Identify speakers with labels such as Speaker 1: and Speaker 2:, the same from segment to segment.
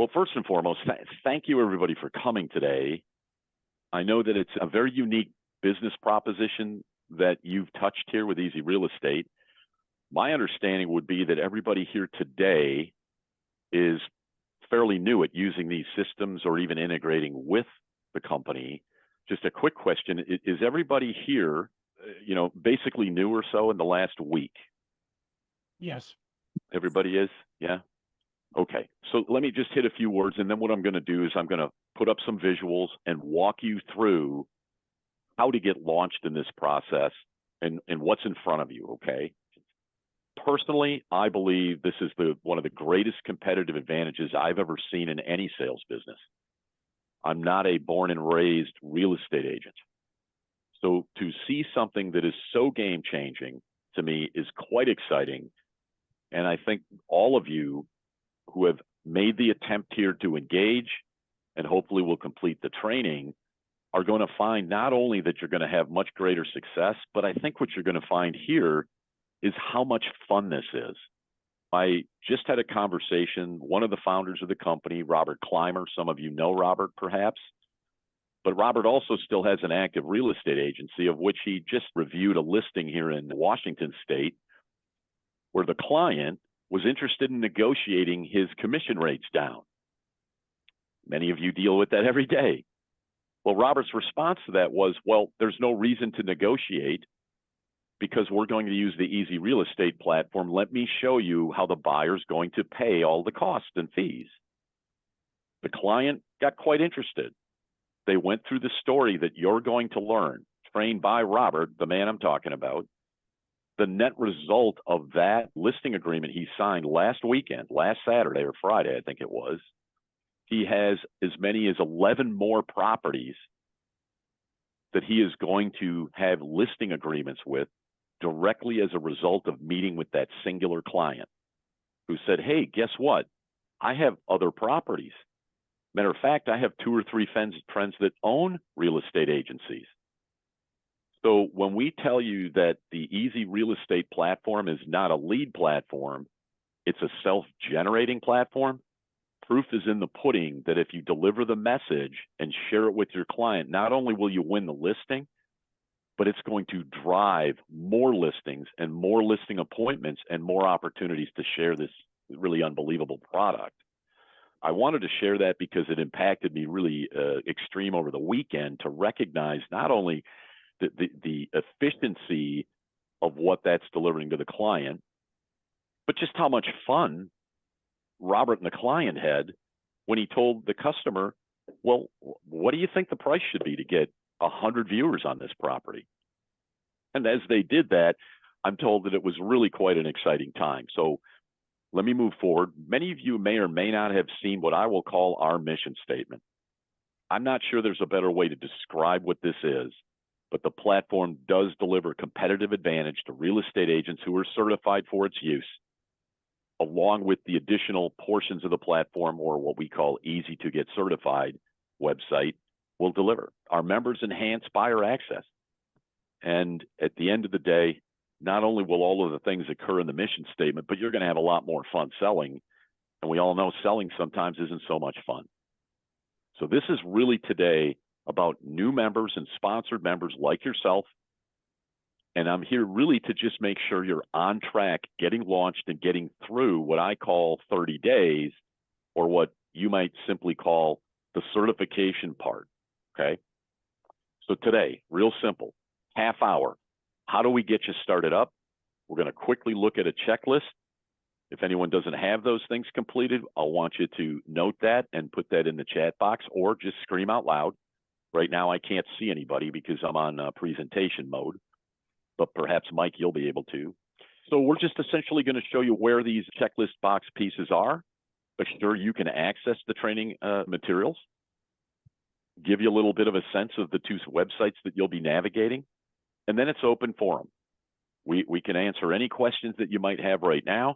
Speaker 1: Well, first and foremost, thank you everybody for coming today. I know that it's a very unique business proposition that you've touched here with Easy Real Estate. My understanding would be that everybody here today is fairly new at using these systems or even integrating with the company. Just a quick question, is everybody here, basically new or so in the last week?
Speaker 2: Yes.
Speaker 1: Everybody is? Yeah? Okay, so let me just hit a few words, and then what I'm going to do is I'm going to put up some visuals and walk you through how to get launched in this process and what's in front of you, okay? Personally, I believe this is one of the greatest competitive advantages I've ever seen in any sales business. I'm not a born and raised real estate agent. So to see something that is so game-changing to me is quite exciting, and I think all of you who have made the attempt here to engage and hopefully will complete the training are going to find not only that you're going to have much greater success, but I think what you're going to find here is how much fun this is. I just had a conversation, one of the founders of the company, Robert Clymer, some of you know Robert perhaps, but Robert also still has an active real estate agency of which he just reviewed a listing here in Washington State where the client was interested in negotiating his commission rates down. Many of you deal with that every day. Well, Robert's response to that was, well, there's no reason to negotiate because we're going to use the Easy Real Estate platform. Let me show you how the buyer's going to pay all the costs and fees. The client got quite interested. They went through the story that you're going to learn, trained by Robert, the man I'm talking about. The net result of that listing agreement he signed last weekend, last Saturday or Friday, I think it was, he has as many as 11 more properties that he is going to have listing agreements with directly as a result of meeting with that singular client who said, hey, guess what? I have other properties. Matter of fact, I have 2 or 3 friends that own real estate agencies. So when we tell you that the Easy Real Estate platform is not a lead platform, it's a self-generating platform, proof is in the pudding that if you deliver the message and share it with your client, not only will you win the listing, but it's going to drive more listings and more listing appointments and more opportunities to share this really unbelievable product. I wanted to share that because it impacted me really extreme over the weekend to recognize not only the efficiency of what that's delivering to the client, but just how much fun Robert and the client had when he told the customer, well, what do you think the price should be to get 100 viewers on this property? And as they did that, I'm told that it was really quite an exciting time. So let me move forward. Many of you may or may not have seen what I will call our mission statement. I'm not sure there's a better way to describe what this is, but the platform does deliver competitive advantage to real estate agents who are certified for its use, along with the additional portions of the platform, or what we call Easy to Get Certified website, will deliver. Our members enhance buyer access. And at the end of the day, not only will all of the things occur in the mission statement, but you're going to have a lot more fun selling. And we all know selling sometimes isn't so much fun. So this is really today about new members and sponsored members like yourself. And I'm here really to just make sure you're on track, getting launched and getting through what I call 30 days, or what you might simply call the certification part, okay? So today, real simple, half hour. How do we get you started up? We're going to quickly look at a checklist. If anyone doesn't have those things completed, I'll want you to note that and put that in the chat box, or just scream out loud. Right now, I can't see anybody because I'm on presentation mode, but perhaps, Mike, you'll be able to. So we're just essentially going to show you where these checklist box pieces are, assure you can access the training materials, give you a little bit of a sense of the 2 websites that you'll be navigating, and then it's open forum. We can answer any questions that you might have right now.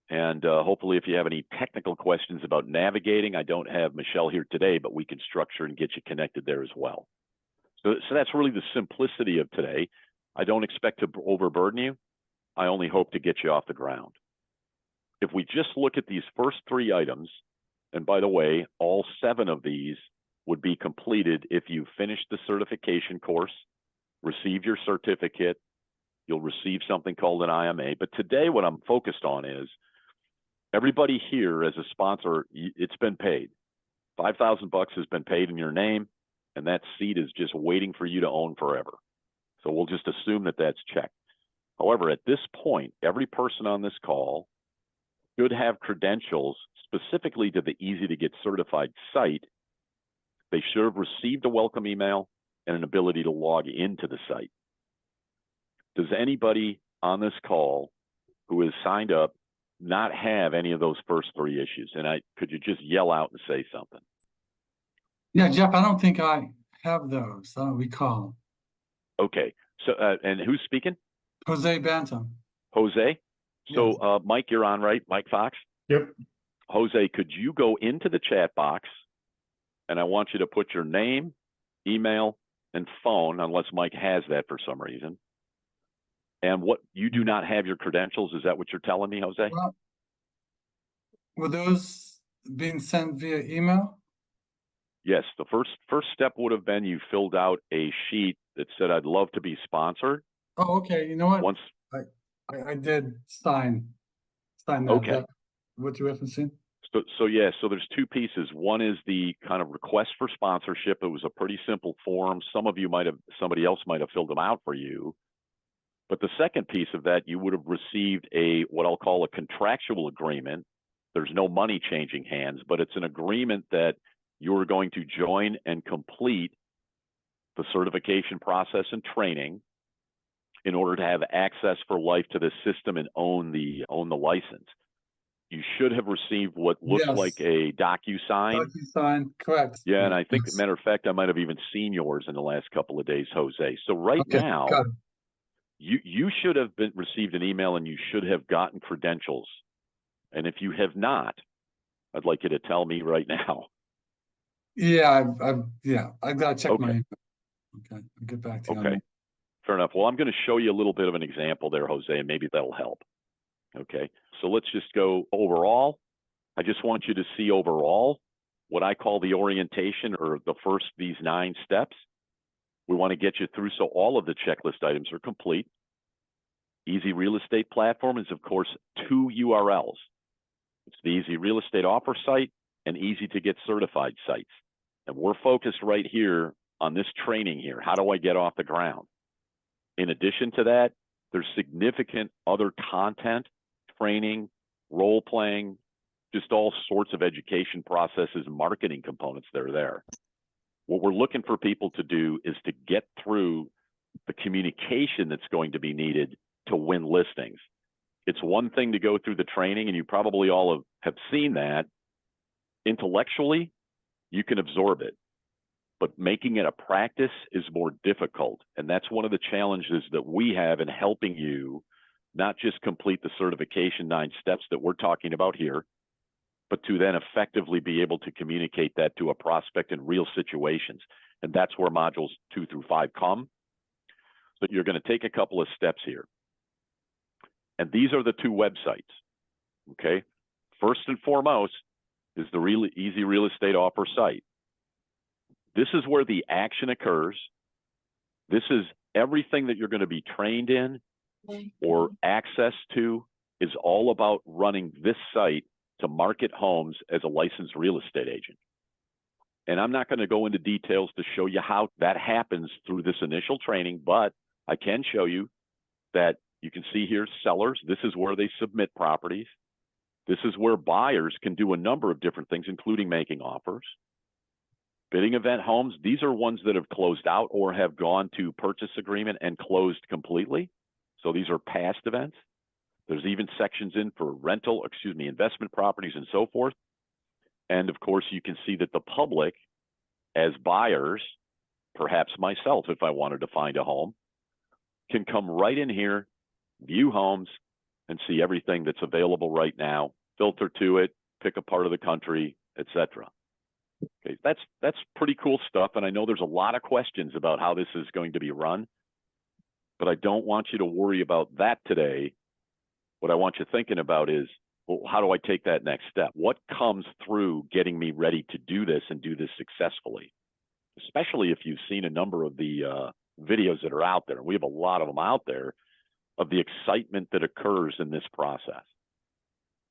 Speaker 1: And hopefully, if you have any technical questions about navigating, I don't have Michelle here today, but we can structure and get you connected there as well. So that's really the simplicity of today. I don't expect to overburden you. I only hope to get you off the ground. If we just look at these first 3 items, And by the way, all 7 of these would be completed if you finish the certification course, receive your certificate, you'll receive something called an IMA. But today what I'm focused on is everybody here as a sponsor, it's been paid. $5,000 has been paid in your name, and that seat is just waiting for you to own forever. So we'll just assume that that's checked. However, at this point, every person on this call should have credentials specifically to the Easy to Get Certified site. They should have received a welcome email and an ability to log into the site. Does anybody on this call who is signed up not have any of those first 3 issues? And could you just yell out and say something?
Speaker 3: Yeah, Jeff, I don't think I have those. I don't recall.
Speaker 1: Okay. So, and who's speaking?
Speaker 3: Jose Bantam.
Speaker 1: Jose? So,
Speaker 3: Yes.
Speaker 1: Mike, you're on, right? Mike Fox?
Speaker 2: Yep.
Speaker 1: Jose, could you go into the chat box, and I want you to put your name, email, and phone, unless Mike has that for some reason. And what, you do not have your credentials, is that what you're telling me, Jose?
Speaker 3: Well, were those being sent via email?
Speaker 1: Yes, the first step would have been you filled out a sheet that said, I'd love to be sponsored.
Speaker 3: Oh, okay. You know what?
Speaker 1: Once,
Speaker 3: I did sign that.
Speaker 1: Okay.
Speaker 3: That, what you referencing?
Speaker 1: so yeah, so there's 2 pieces. One is the kind of request for sponsorship. It was a pretty simple form. Somebody else might have filled them out for you. But the second piece of that, you would have received what I'll call a contractual agreement. There's no money changing hands, but it's an agreement that you're going to join and complete the certification process and training in order to have access for life to this system and own the license. You should have received what looks
Speaker 3: Yes.
Speaker 1: like a DocuSign.
Speaker 3: DocuSign, correct.
Speaker 1: Yeah, and I think,
Speaker 3: Yes.
Speaker 1: matter of fact, I might have even seen yours in the last couple of days, Jose. So right
Speaker 3: Okay,
Speaker 1: now,
Speaker 3: got it.
Speaker 1: you should have received an email and you should have gotten credentials. And if you have not, I'd like you to tell me right now.
Speaker 3: Yeah, I've got to check my
Speaker 1: Okay.
Speaker 3: email. Okay, I'll get back to you on
Speaker 1: Okay,
Speaker 3: that.
Speaker 1: fair enough. Well, I'm going to show you a little bit of an example there, Jose, and maybe that'll help. Okay, so let's just go overall. I just want you to see overall what I call the orientation, or the first, these 9 steps. We want to get you through so all of the checklist items are complete. Easy Real Estate Platform is, of course, 2 URLs. It's the Easy Real Estate Offer site and Easy to Get Certified sites. And we're focused right here on this training here. How do I get off the ground? In addition to that, there's significant other content, training, role playing, just all sorts of education processes and marketing components that are there. What we're looking for people to do is to get through the communication that's going to be needed to win listings. It's one thing to go through the training, and you probably all have seen that. Intellectually, you can absorb it, but making it a practice is more difficult. And that's one of the challenges that we have in helping you not just complete the certification 9 steps that we're talking about here, but to then effectively be able to communicate that to a prospect in real situations. And that's where modules 2 through 5 come. So you're going to take a couple of steps here. And these are the 2 websites, okay? First and foremost is the Easy Real Estate Offer site. This is where the action occurs. This is everything that you're going to be trained in or access to is all about running this site to market homes as a licensed real estate agent. And I'm not going to go into details to show you how that happens through this initial training, but I can show you that you can see here sellers. This is where they submit properties. This is where buyers can do a number of different things, including making offers. Bidding event homes, these are ones that have closed out or have gone to purchase agreement and closed completely. So these are past events. There's even sections in for investment properties and so forth. And of course, you can see that the public, as buyers, perhaps myself, if I wanted to find a home, can come right in here, view homes, and see everything that's available right now, filter to it, pick a part of the country, etc. Okay, that's pretty cool stuff. And I know there's a lot of questions about how this is going to be run, but I don't want you to worry about that today. What I want you thinking about is, well, how do I take that next step? What comes through getting me ready to do this and do this successfully, especially if you've seen a number of the videos that are out there. We have a lot of them out there of the excitement that occurs in this process.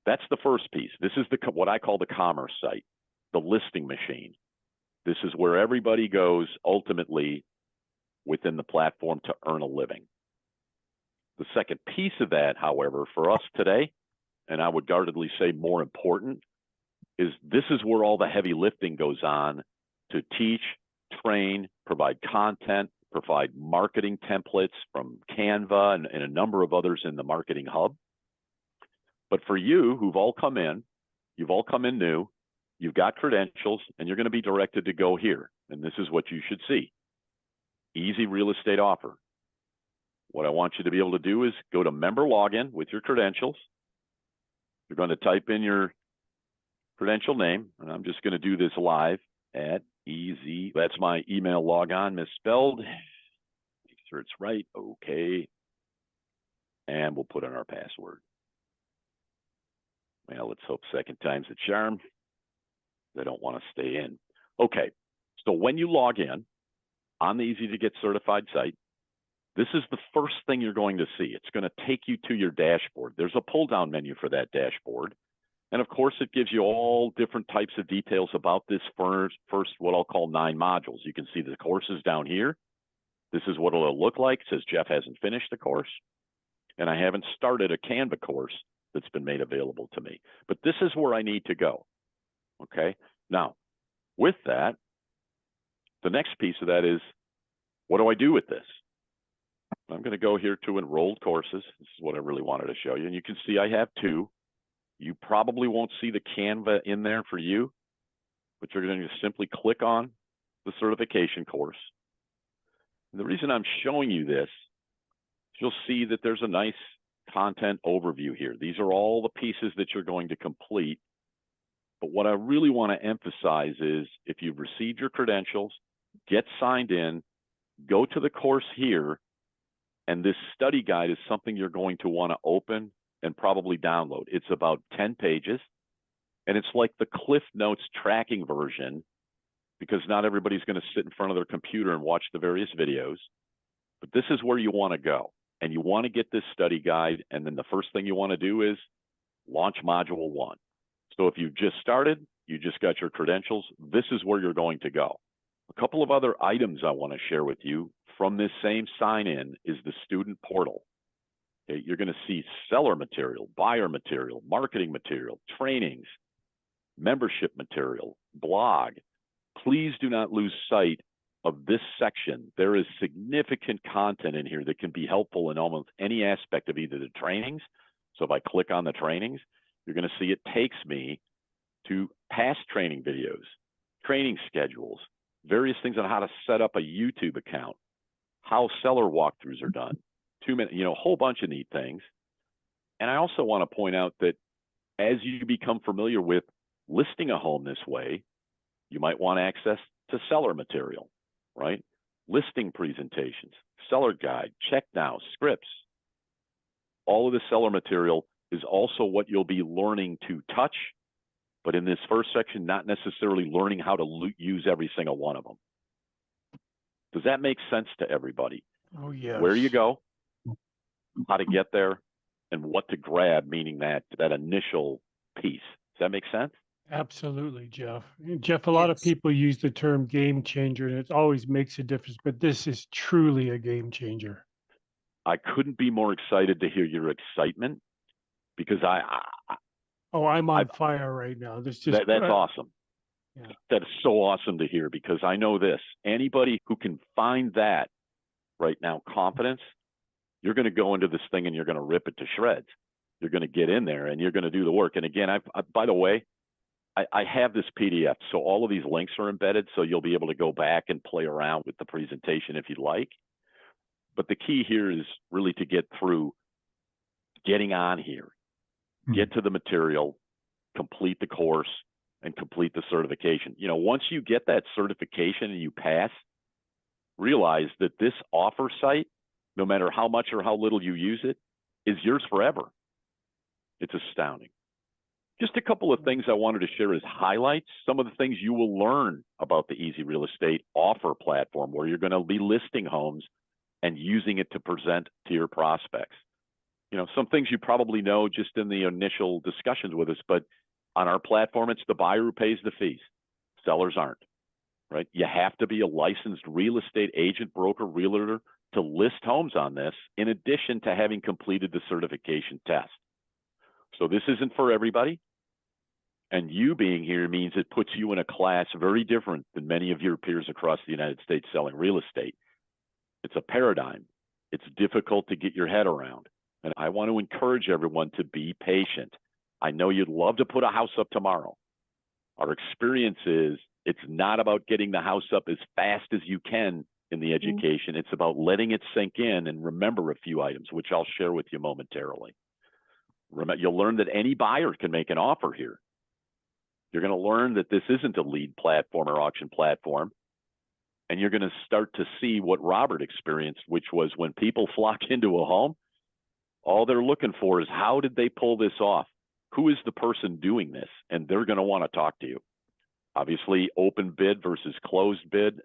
Speaker 1: That's the first piece. This is what I call the commerce site, the listing machine. This is where everybody goes ultimately within the platform to earn a living. The second piece of that, however, for us today, and I would guardedly say more important, is this is where all the heavy lifting goes on to teach, train, provide content, provide marketing templates from Canva and a number of others in the Marketing Hub. But for you who've all come in, you've all come in new, you've got credentials, and you're going to be directed to go here. And this is what you should see. Easy real estate offer. What I want you to be able to do is go to member login with your credentials. You're going to type in your credential name, and I'm just going to do this live at easy. That's my email logon misspelled. Make sure it's right. Okay. And we'll put in our password. Well, let's hope second time's the charm. They don't want to stay in. Okay. So when you log in on the Easy to Get Certified site, this is the first thing you're going to see. It's going to take you to your dashboard. There's a pull-down menu for that dashboard. And of course, it gives you all different types of details about this first what I'll call 9 modules. You can see the courses down here. This is what it'll look like. It says Jeff hasn't finished the course. And I haven't started a Canva course that's been made available to me. But this is where I need to go. Okay. Now, with that, the next piece of that is, what do I do with this? I'm going to go here to enrolled courses. This is what I really wanted to show you. And you can see I have 2. You probably won't see the Canva in there for you, but you're going to simply click on the certification course. And the reason I'm showing you this, you'll see that there's a nice content overview here. These are all the pieces that you're going to complete. But what I really want to emphasize is if you've received your credentials, get signed in, go to the course here, and this study guide is something you're going to want to open and probably download. It's about 10 pages, and it's like the Cliff Notes tracking version, because not everybody's going to sit in front of their computer and watch the various videos. But this is where you want to go, and you want to get this study guide, and then the first thing you want to do is launch Module 1. So if you just started, you just got your credentials, this is where you're going to go. A couple of other items I want to share with you from this same sign-in is the student portal. Okay, you're going to see seller material, buyer material, marketing material, trainings, membership material, blog. Please do not lose sight of this section. There is significant content in here that can be helpful in almost any aspect of either the trainings. So if I click on the trainings, you're going to see it takes me to past training videos, training schedules, various things on how to set up a YouTube account, how seller walkthroughs are done, 2 minutes, a whole bunch of neat things. And I also want to point out that as you become familiar with listing a home this way, you might want access to seller material, right? Listing presentations, seller guide, check now, scripts. All of the seller material is also what you'll be learning to touch, but in this first section, not necessarily learning how to use every single one of them. Does that make sense to everybody?
Speaker 2: Oh, yes.
Speaker 1: Where you go, how to get there, and what to grab, meaning that initial piece. Does that make sense?
Speaker 2: Absolutely, Jeff. Jeff, a lot of people use the term game changer, and it always makes a difference, but this is truly a game changer.
Speaker 1: I couldn't be more excited to hear your excitement, because
Speaker 2: I'm on fire right now. That's
Speaker 1: awesome.
Speaker 2: Yeah.
Speaker 1: That is so awesome to hear, because I know this. Anybody who can find that right now, confidence, you're going to go into this thing and you're going to rip it to shreds. You're going to get in there and you're going to do the work. And again, by the way, I have this PDF, so all of these links are embedded, so you'll be able to go back and play around with the presentation if you'd like. But the key here is really to get through getting on here, get to the material, complete the course, and complete the certification. Once you get that certification and you pass, realize that this offer site, no matter how much or how little you use it, is yours forever. It's astounding. Just a couple of things I wanted to share as highlights. Some of the things you will learn about the Easy Real Estate offer platform, where you're going to be listing homes and using it to present to your prospects. You know, some things you probably know just in the initial discussions with us, but on our platform, it's the buyer who pays the fees. Sellers aren't, right? You have to be a licensed real estate agent, broker, realtor to list homes on this, in addition to having completed the certification test. So this isn't for everybody. And you being here means it puts you in a class very different than many of your peers across the United States selling real estate. It's a paradigm. It's difficult to get your head around. And I want to encourage everyone to be patient. I know you'd love to put a house up tomorrow. Our experience is it's not about getting the house up as fast as you can in the education. It's about letting it sink in and remember a few items, which I'll share with you momentarily. You'll learn that any buyer can make an offer here. You're going to learn that this isn't a lead platform or auction platform. And you're going to start to see what Robert experienced, which was when people flock into a home, all they're looking for is how did they pull this off? Who is the person doing this? And they're going to want to talk to you. Obviously, open bid versus closed bid.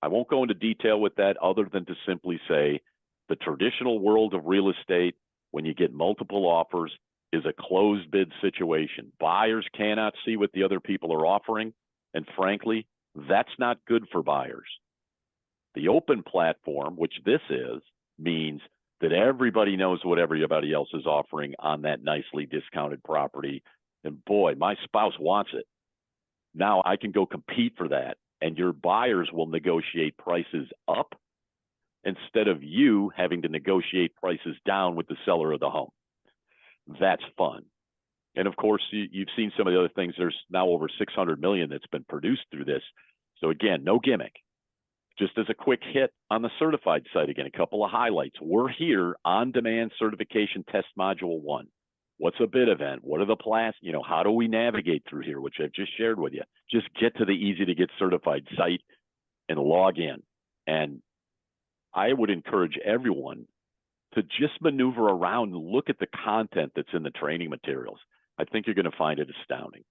Speaker 1: I won't go into detail with that other than to simply say the traditional world of real estate, when you get multiple offers, is a closed bid situation. Buyers cannot see what the other people are offering. And frankly, that's not good for buyers. The open platform, which this is, means that everybody knows what everybody else is offering on that nicely discounted property. And boy, my spouse wants it. Now I can go compete for that. And your buyers will negotiate prices up instead of you having to negotiate prices down with the seller of the home. That's fun. And of course, you've seen some of the other things. There's now over 600 million that's been produced through this. So again, no gimmick. Just as a quick hit on the certified site, again, a couple of highlights. We're here on demand certification test module 1. What's a bid event? What are the how do we navigate through here, which I've just shared with you? Just get to the easy to get certified site and log in. And I would encourage everyone to just maneuver around and look at the content that's in the training materials. I think you're going to find it astounding.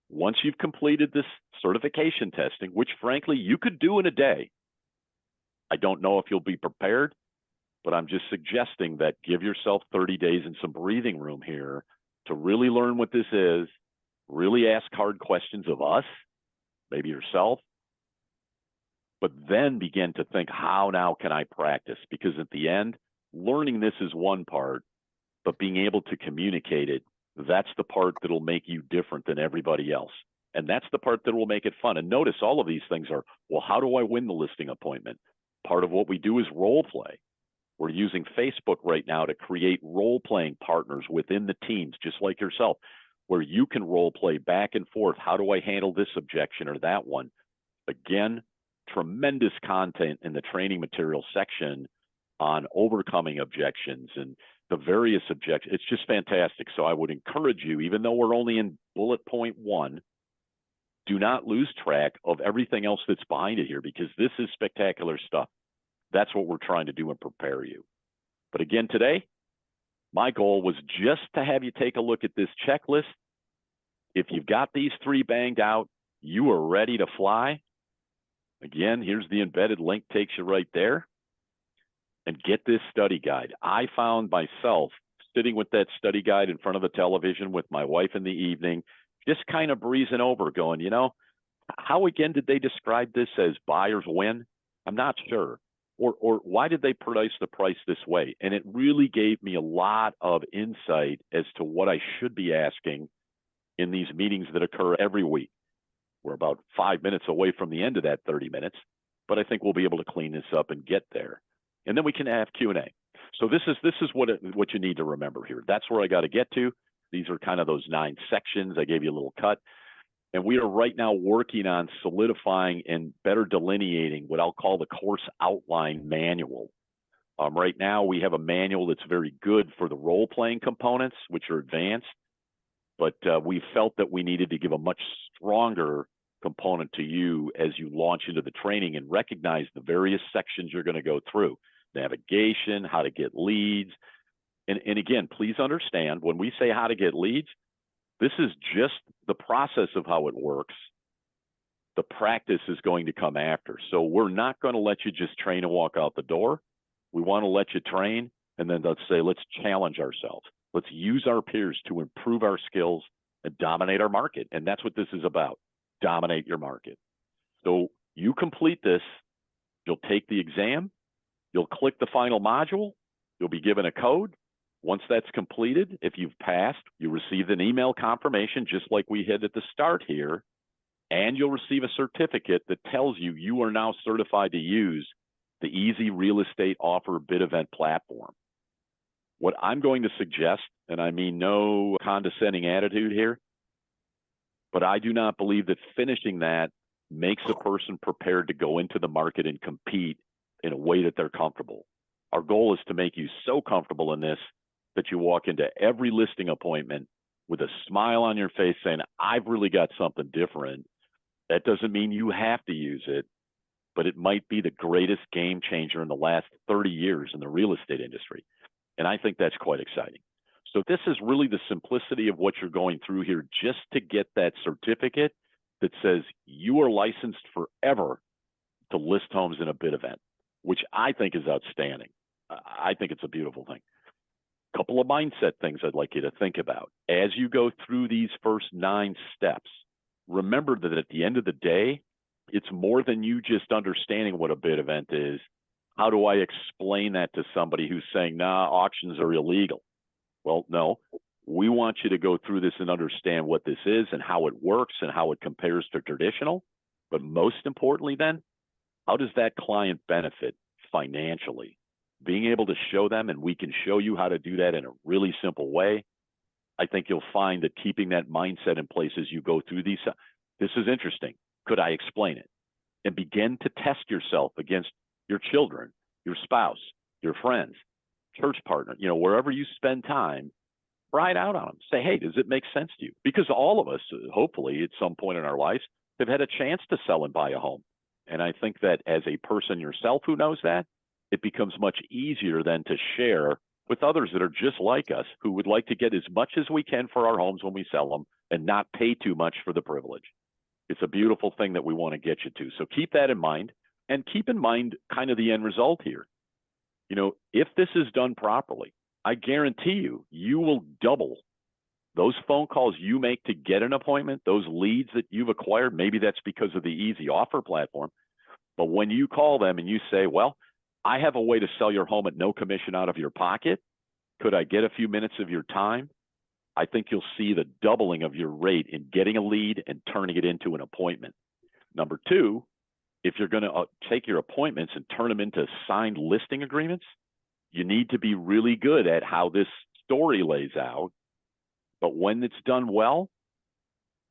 Speaker 1: Once you've completed this certification testing, which frankly you could do in a day, I don't know if you'll be prepared, but I'm just suggesting that give yourself 30 days and some breathing room here to really learn what this is, really ask hard questions of us, maybe yourself, but then begin to think, how now can I practice? Because at the end, learning this is one part, but being able to communicate it, that's the part that'll make you different than everybody else. And that's the part that will make it fun. And notice all of these things are, well, how do I win the listing appointment? Part of what we do is role play. We're using Facebook right now to create role-playing partners within the teams, just like yourself, where you can role play back and forth. How do I handle this objection or that one? Again, tremendous content in the training material section on overcoming objections and the various objections. It's just fantastic. So I would encourage you, even though we're only in bullet point 1, do not lose track of everything else that's behind it here, because this is spectacular stuff. That's what we're trying to do and prepare you. But again, today, my goal was just to have you take a look at this checklist. If you've got these 3 banged out, you are ready to fly. Again, here's the embedded link, takes you right there. And get this study guide. I found myself sitting with that study guide in front of the television with my wife in the evening, just kind of breezing over, going, how again did they describe this as buyers win? I'm not sure. Or why did they price the price this way? And it really gave me a lot of insight as to what I should be asking in these meetings that occur every week. We're about 5 minutes away from the end of that 30 minutes, but I think we'll be able to clean this up and get there. And then we can have Q&A. So this is what you need to remember here. That's where I got to get to. These are kind of those 9 sections. I gave you a little cut. And we are right now working on solidifying and better delineating what I'll call the course outline manual. Right now, we have a manual that's very good for the role-playing components, which are advanced. But we felt that we needed to give a much stronger component to you as you launch into the training and recognize the various sections you're going to go through. Navigation, how to get leads. And again, please understand, when we say how to get leads, This is just the process of how it works. The practice is going to come after. So we're not going to let you just train and walk out the door. We want to let you train, and then let's say, let's challenge ourselves. Let's use our peers to improve our skills and dominate our market. And that's what this is about. Dominate your market. So you complete this, you'll take the exam, you'll click the final module, you'll be given a code. Once that's completed, if you've passed, you receive an email confirmation, just like we had at the start here, and you'll receive a certificate that tells you you are now certified to use the Easy Real Estate Offer Bid Event platform. What I'm going to suggest, and I mean no condescending attitude here, but I do not believe that finishing that makes a person prepared to go into the market and compete in a way that they're comfortable. Our goal is to make you so comfortable in this that you walk into every listing appointment with a smile on your face saying, I've really got something different. That doesn't mean you have to use it, but it might be the greatest game changer in the last 30 years in the real estate industry. And I think that's quite exciting. So this is really the simplicity of what you're going through here, just to get that certificate that says you are licensed forever to list homes in a bid event, which I think is outstanding. I think it's a beautiful thing. A couple of mindset things I'd like you to think about. As you go through these first 9 steps, remember that at the end of the day, it's more than you just understanding what a bid event is. How do I explain that to somebody who's saying, nah, auctions are illegal? Well, no, we want you to go through this and understand what this is and how it works and how it compares to traditional. But most importantly then, how does that client benefit financially? Being able to show them, and we can show you how to do that in a really simple way. I think you'll find that keeping that mindset in place as you go through these, this is interesting. Could I explain it? And begin to test yourself against your children, your spouse, your friends, church partner, wherever you spend time, try it out on them. Say, hey, does it make sense to you? Because all of us, hopefully at some point in our lives, have had a chance to sell and buy a home. And I think that as a person yourself who knows that, it becomes much easier then to share with others that are just like us, who would like to get as much as we can for our homes when we sell them and not pay too much for the privilege. It's a beautiful thing that we want to get you to. So keep that in mind, and keep in mind kind of the end result here. If this is done properly, I guarantee you, you will double those phone calls you make to get an appointment, those leads that you've acquired. Maybe that's because of the Easy Offer platform. But when you call them and you say, well, I have a way to sell your home at no commission out of your pocket. Could I get a few minutes of your time? I think you'll see the doubling of your rate in getting a lead and turning it into an appointment. Number 2, if you're going to take your appointments and turn them into signed listing agreements, you need to be really good at how this story lays out. But when it's done well,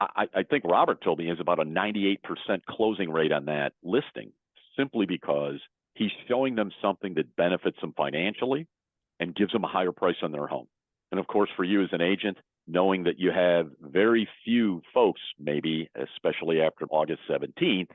Speaker 1: I think Robert told me is about a 98% closing rate on that listing, simply because he's showing them something that benefits them financially and gives them a higher price on their home. And of course, for you as an agent, knowing that you have very few folks, maybe especially after August 17th,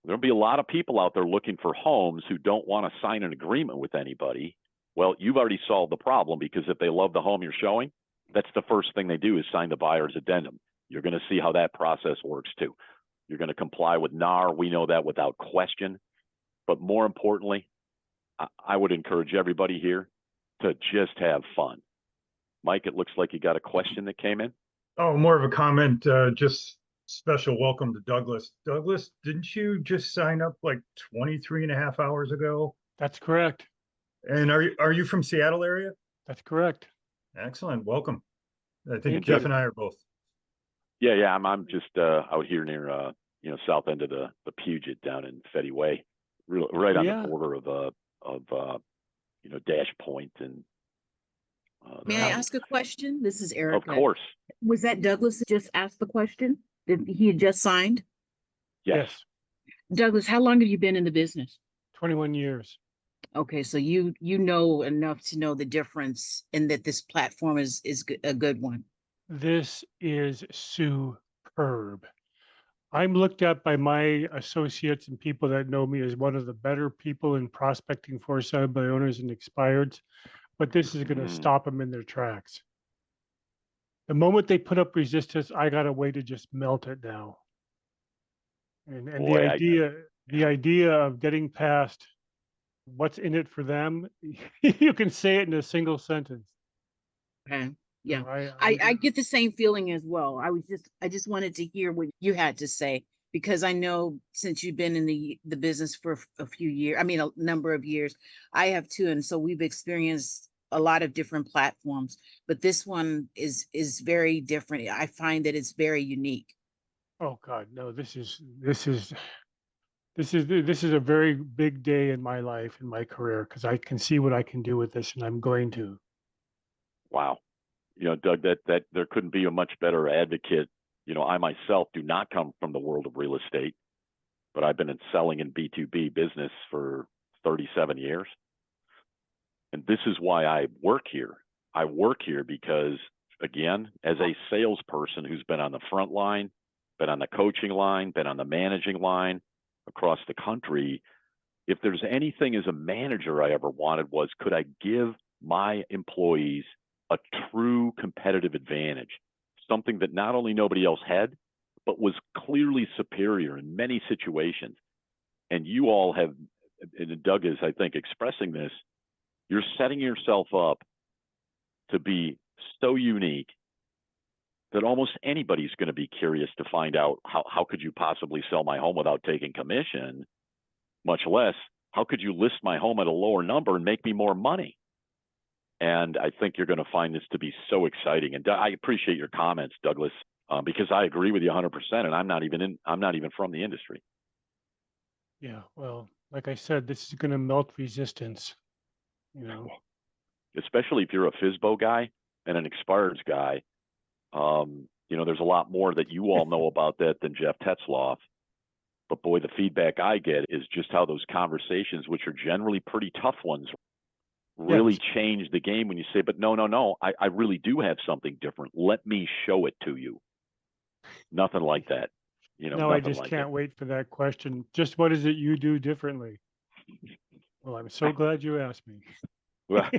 Speaker 1: there'll be a lot of people out there looking for homes who don't want to sign an agreement with anybody. Well, you've already solved the problem, because if they love the home you're showing, that's the first thing they do is sign the buyer's addendum. You're going to see how that process works too. You're going to comply with NAR. We know that without question. But more importantly, I would encourage everybody here to just have fun. Mike, it looks like you got a question that came in.
Speaker 4: Oh, more of a comment. Just special welcome to Douglas. Douglas, didn't you just sign up like 23 and a half hours ago?
Speaker 2: That's correct.
Speaker 4: And are you from Seattle area?
Speaker 2: That's correct.
Speaker 4: Excellent. Welcome. I think
Speaker 2: Thank
Speaker 4: Jeff
Speaker 2: you.
Speaker 4: and I are both.
Speaker 1: Yeah. I'm just out here near south end of the Puget down in Fetty Way, right on the border of Dash Point and.
Speaker 5: May I ask a question? This is Erica.
Speaker 1: Of course.
Speaker 5: Was that Douglas that just asked the question? Did he had just signed?
Speaker 1: Yes.
Speaker 5: Douglas, how long have you been in the business?
Speaker 2: 21 years.
Speaker 5: Okay, so you know enough to know the difference, and that this platform is a good one.
Speaker 2: This is superb. I'm looked at by my associates and people that know me as one of the better people in prospecting for sale by owners and expireds, but this is going to stop them in their tracks. The moment they put up resistance, I got a way to just melt it now. And
Speaker 1: Boy,
Speaker 2: the idea of getting past what's in it for them, you can say it in a single sentence.
Speaker 5: Okay.
Speaker 2: You
Speaker 5: Yeah.
Speaker 2: know,
Speaker 5: I get the same feeling as well. I just wanted to hear what you had to say, because I know since you've been in the business for a few years, I mean, a number of years, I have too. And so we've experienced a lot of different platforms, but this one is very different. I find that it's very unique.
Speaker 2: oh God, no, this is a very big day in my life, in my career, because I can see what I can do with this, and I'm going to.
Speaker 1: wow. You know, Doug, that there couldn't be a much better advocate. You know, I myself do not come from the world of real estate, but I've been in selling in B2B business for 37 years. And this is why I work here. I work here because, again, as a salesperson who's been on the front line, been on the coaching line, been on the managing line across the country, if there's anything as a manager I ever wanted was, could I give my employees a true competitive advantage, something that not only nobody else had, but was clearly superior in many situations. And you all have, and Doug is, I think, expressing this, you're setting yourself up to be so unique that almost anybody's going to be curious to find out how could you possibly sell my home without taking commission, much less how could you list my home at a lower number and make me more money. And I think you're going to find this to be so exciting. And I appreciate your comments, Douglas, because I agree with you 100%. And I'm not even from the industry.
Speaker 2: Yeah, well, like I said, this is going to melt resistance. You know,
Speaker 1: Especially if you're a FSBO guy and an expireds guy. You know, there's a lot more that you all know about that than Jeff Tetzloff. But boy, the feedback I get is just how those conversations, which are generally pretty tough ones, really change the game when you say, but no, I really do have something different. Let me show it to you. Nothing like that. You know,
Speaker 2: no, I
Speaker 1: nothing
Speaker 2: just
Speaker 1: like
Speaker 2: can't
Speaker 1: it.
Speaker 2: wait for that question. Just what is it you do differently? Well, I'm so glad you asked me.
Speaker 1: Well,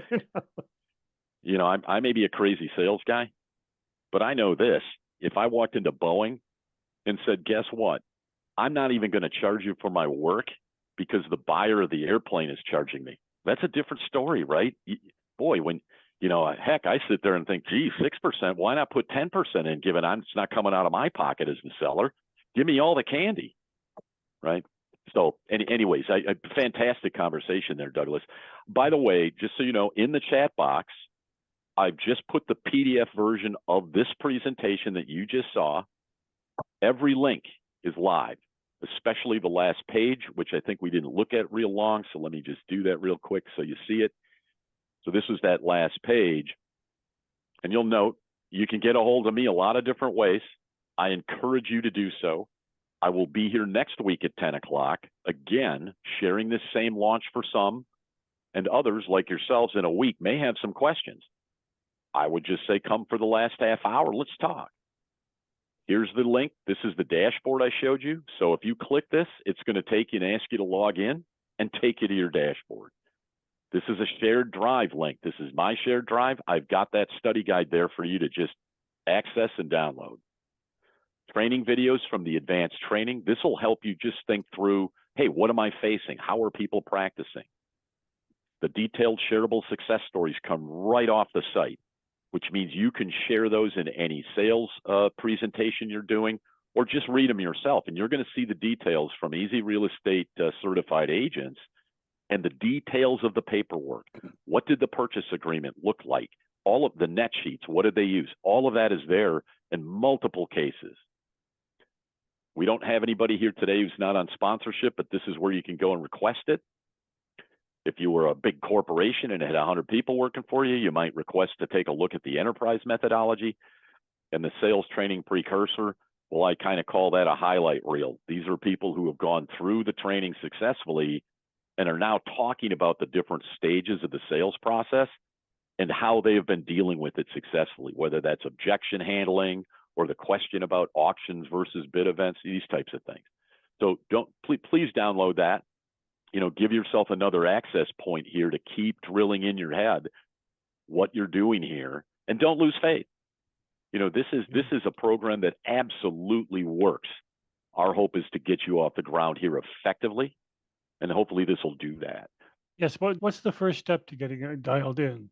Speaker 1: you know, I may be a crazy sales guy, but I know this. If I walked into Boeing and said, guess what? I'm not even going to charge you for my work because the buyer of the airplane is charging me. That's a different story, right? Boy, when, you know, heck, I sit there and think, gee, 6%, why not put 10% in, given it's not coming out of my pocket as the seller? Give me all the candy, right? So anyways, a fantastic conversation there, Douglas. By the way, just so you know, in the chat box, I've just put the PDF version of this presentation that you just saw. Every link is live, especially the last page, which I think we didn't look at real long. So let me just do that real quick so you see it. So this is that last page. And you'll note you can get a hold of me a lot of different ways. I encourage you to do so. I will be here next week at 10 o'clock, again, sharing this same launch for some, and others like yourselves in a week may have some questions. I would just say, come for the last half hour. Let's talk. Here's the link. This is the dashboard I showed you. So if you click this, it's going to take you and ask you to log in and take you to your dashboard. This is a shared drive link. This is my shared drive. I've got that study guide there for you to just access and download. Training videos from the advanced training. This will help you just think through, hey, what am I facing? How are people practicing? The detailed shareable success stories come right off the site, which means you can share those in any sales presentation you're doing, or just read them yourself. And you're going to see the details from Easy Real Estate certified agents and the details of the paperwork. What did the purchase agreement look like? All of the net sheets, what did they use? All of that is there in multiple cases. We don't have anybody here today who's not on sponsorship, but this is where you can go and request it. If you were a big corporation and had 100 people working for you, you might request to take a look at the enterprise methodology and the sales training precursor. Well, I kind of call that a highlight reel. These are people who have gone through the training successfully and are now talking about the different stages of the sales process and how they have been dealing with it successfully, whether that's objection handling or the question about auctions versus bid events, these types of things. So please download that. You know, give yourself another access point here to keep drilling in your head what you're doing here, and don't lose faith. You know, this is a program that absolutely works. Our hope is to get you off the ground here effectively, and hopefully this will do that.
Speaker 2: Yes, what's the first step to getting it dialed in?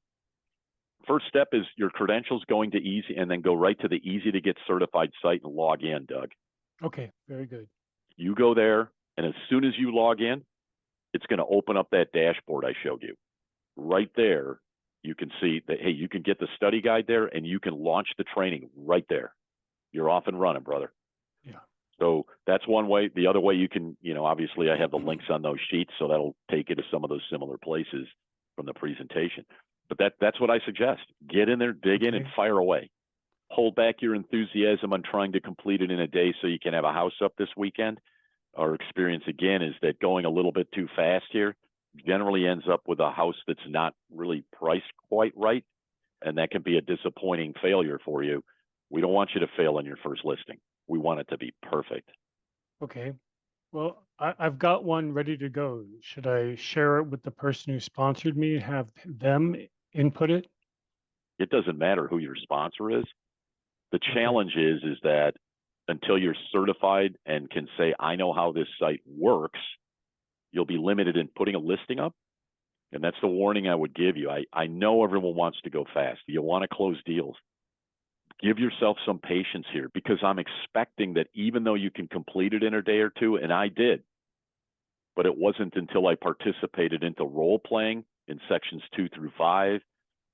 Speaker 1: First step is your credentials going to easy, and then go right to the easy to get certified site and log in, Doug.
Speaker 2: Okay, very good.
Speaker 1: You go there, and as soon as you log in, it's going to open up that dashboard I showed you. Right there, you can see that, hey, you can get the study guide there, and you can launch the training right there. You're off and running, brother.
Speaker 2: Yeah.
Speaker 1: So that's one way. The other way you can, you know, obviously I have the links on those sheets, so that'll take you to some of those similar places from the presentation. But that's what I suggest. Get in there, dig in, and fire away. Hold back your enthusiasm on trying to complete it in a day so you can have a house up this weekend. Our experience, again, is that going a little bit too fast here generally ends up with a house that's not really priced quite right, and that can be a disappointing failure for you. We don't want you to fail on your first listing. We want it to be perfect.
Speaker 2: Okay. Well, I've got one ready to go. Should I share it with the person who sponsored me, have them input it?
Speaker 1: It doesn't matter who your sponsor is. The challenge is that until you're certified and can say, I know how this site works, you'll be limited in putting a listing up. And that's the warning I would give you. I know everyone wants to go fast. You want to close deals. Give yourself some patience here, because I'm expecting that even though you can complete it in a day or two, and I did, but it wasn't until I participated into role playing in sections 2 through 5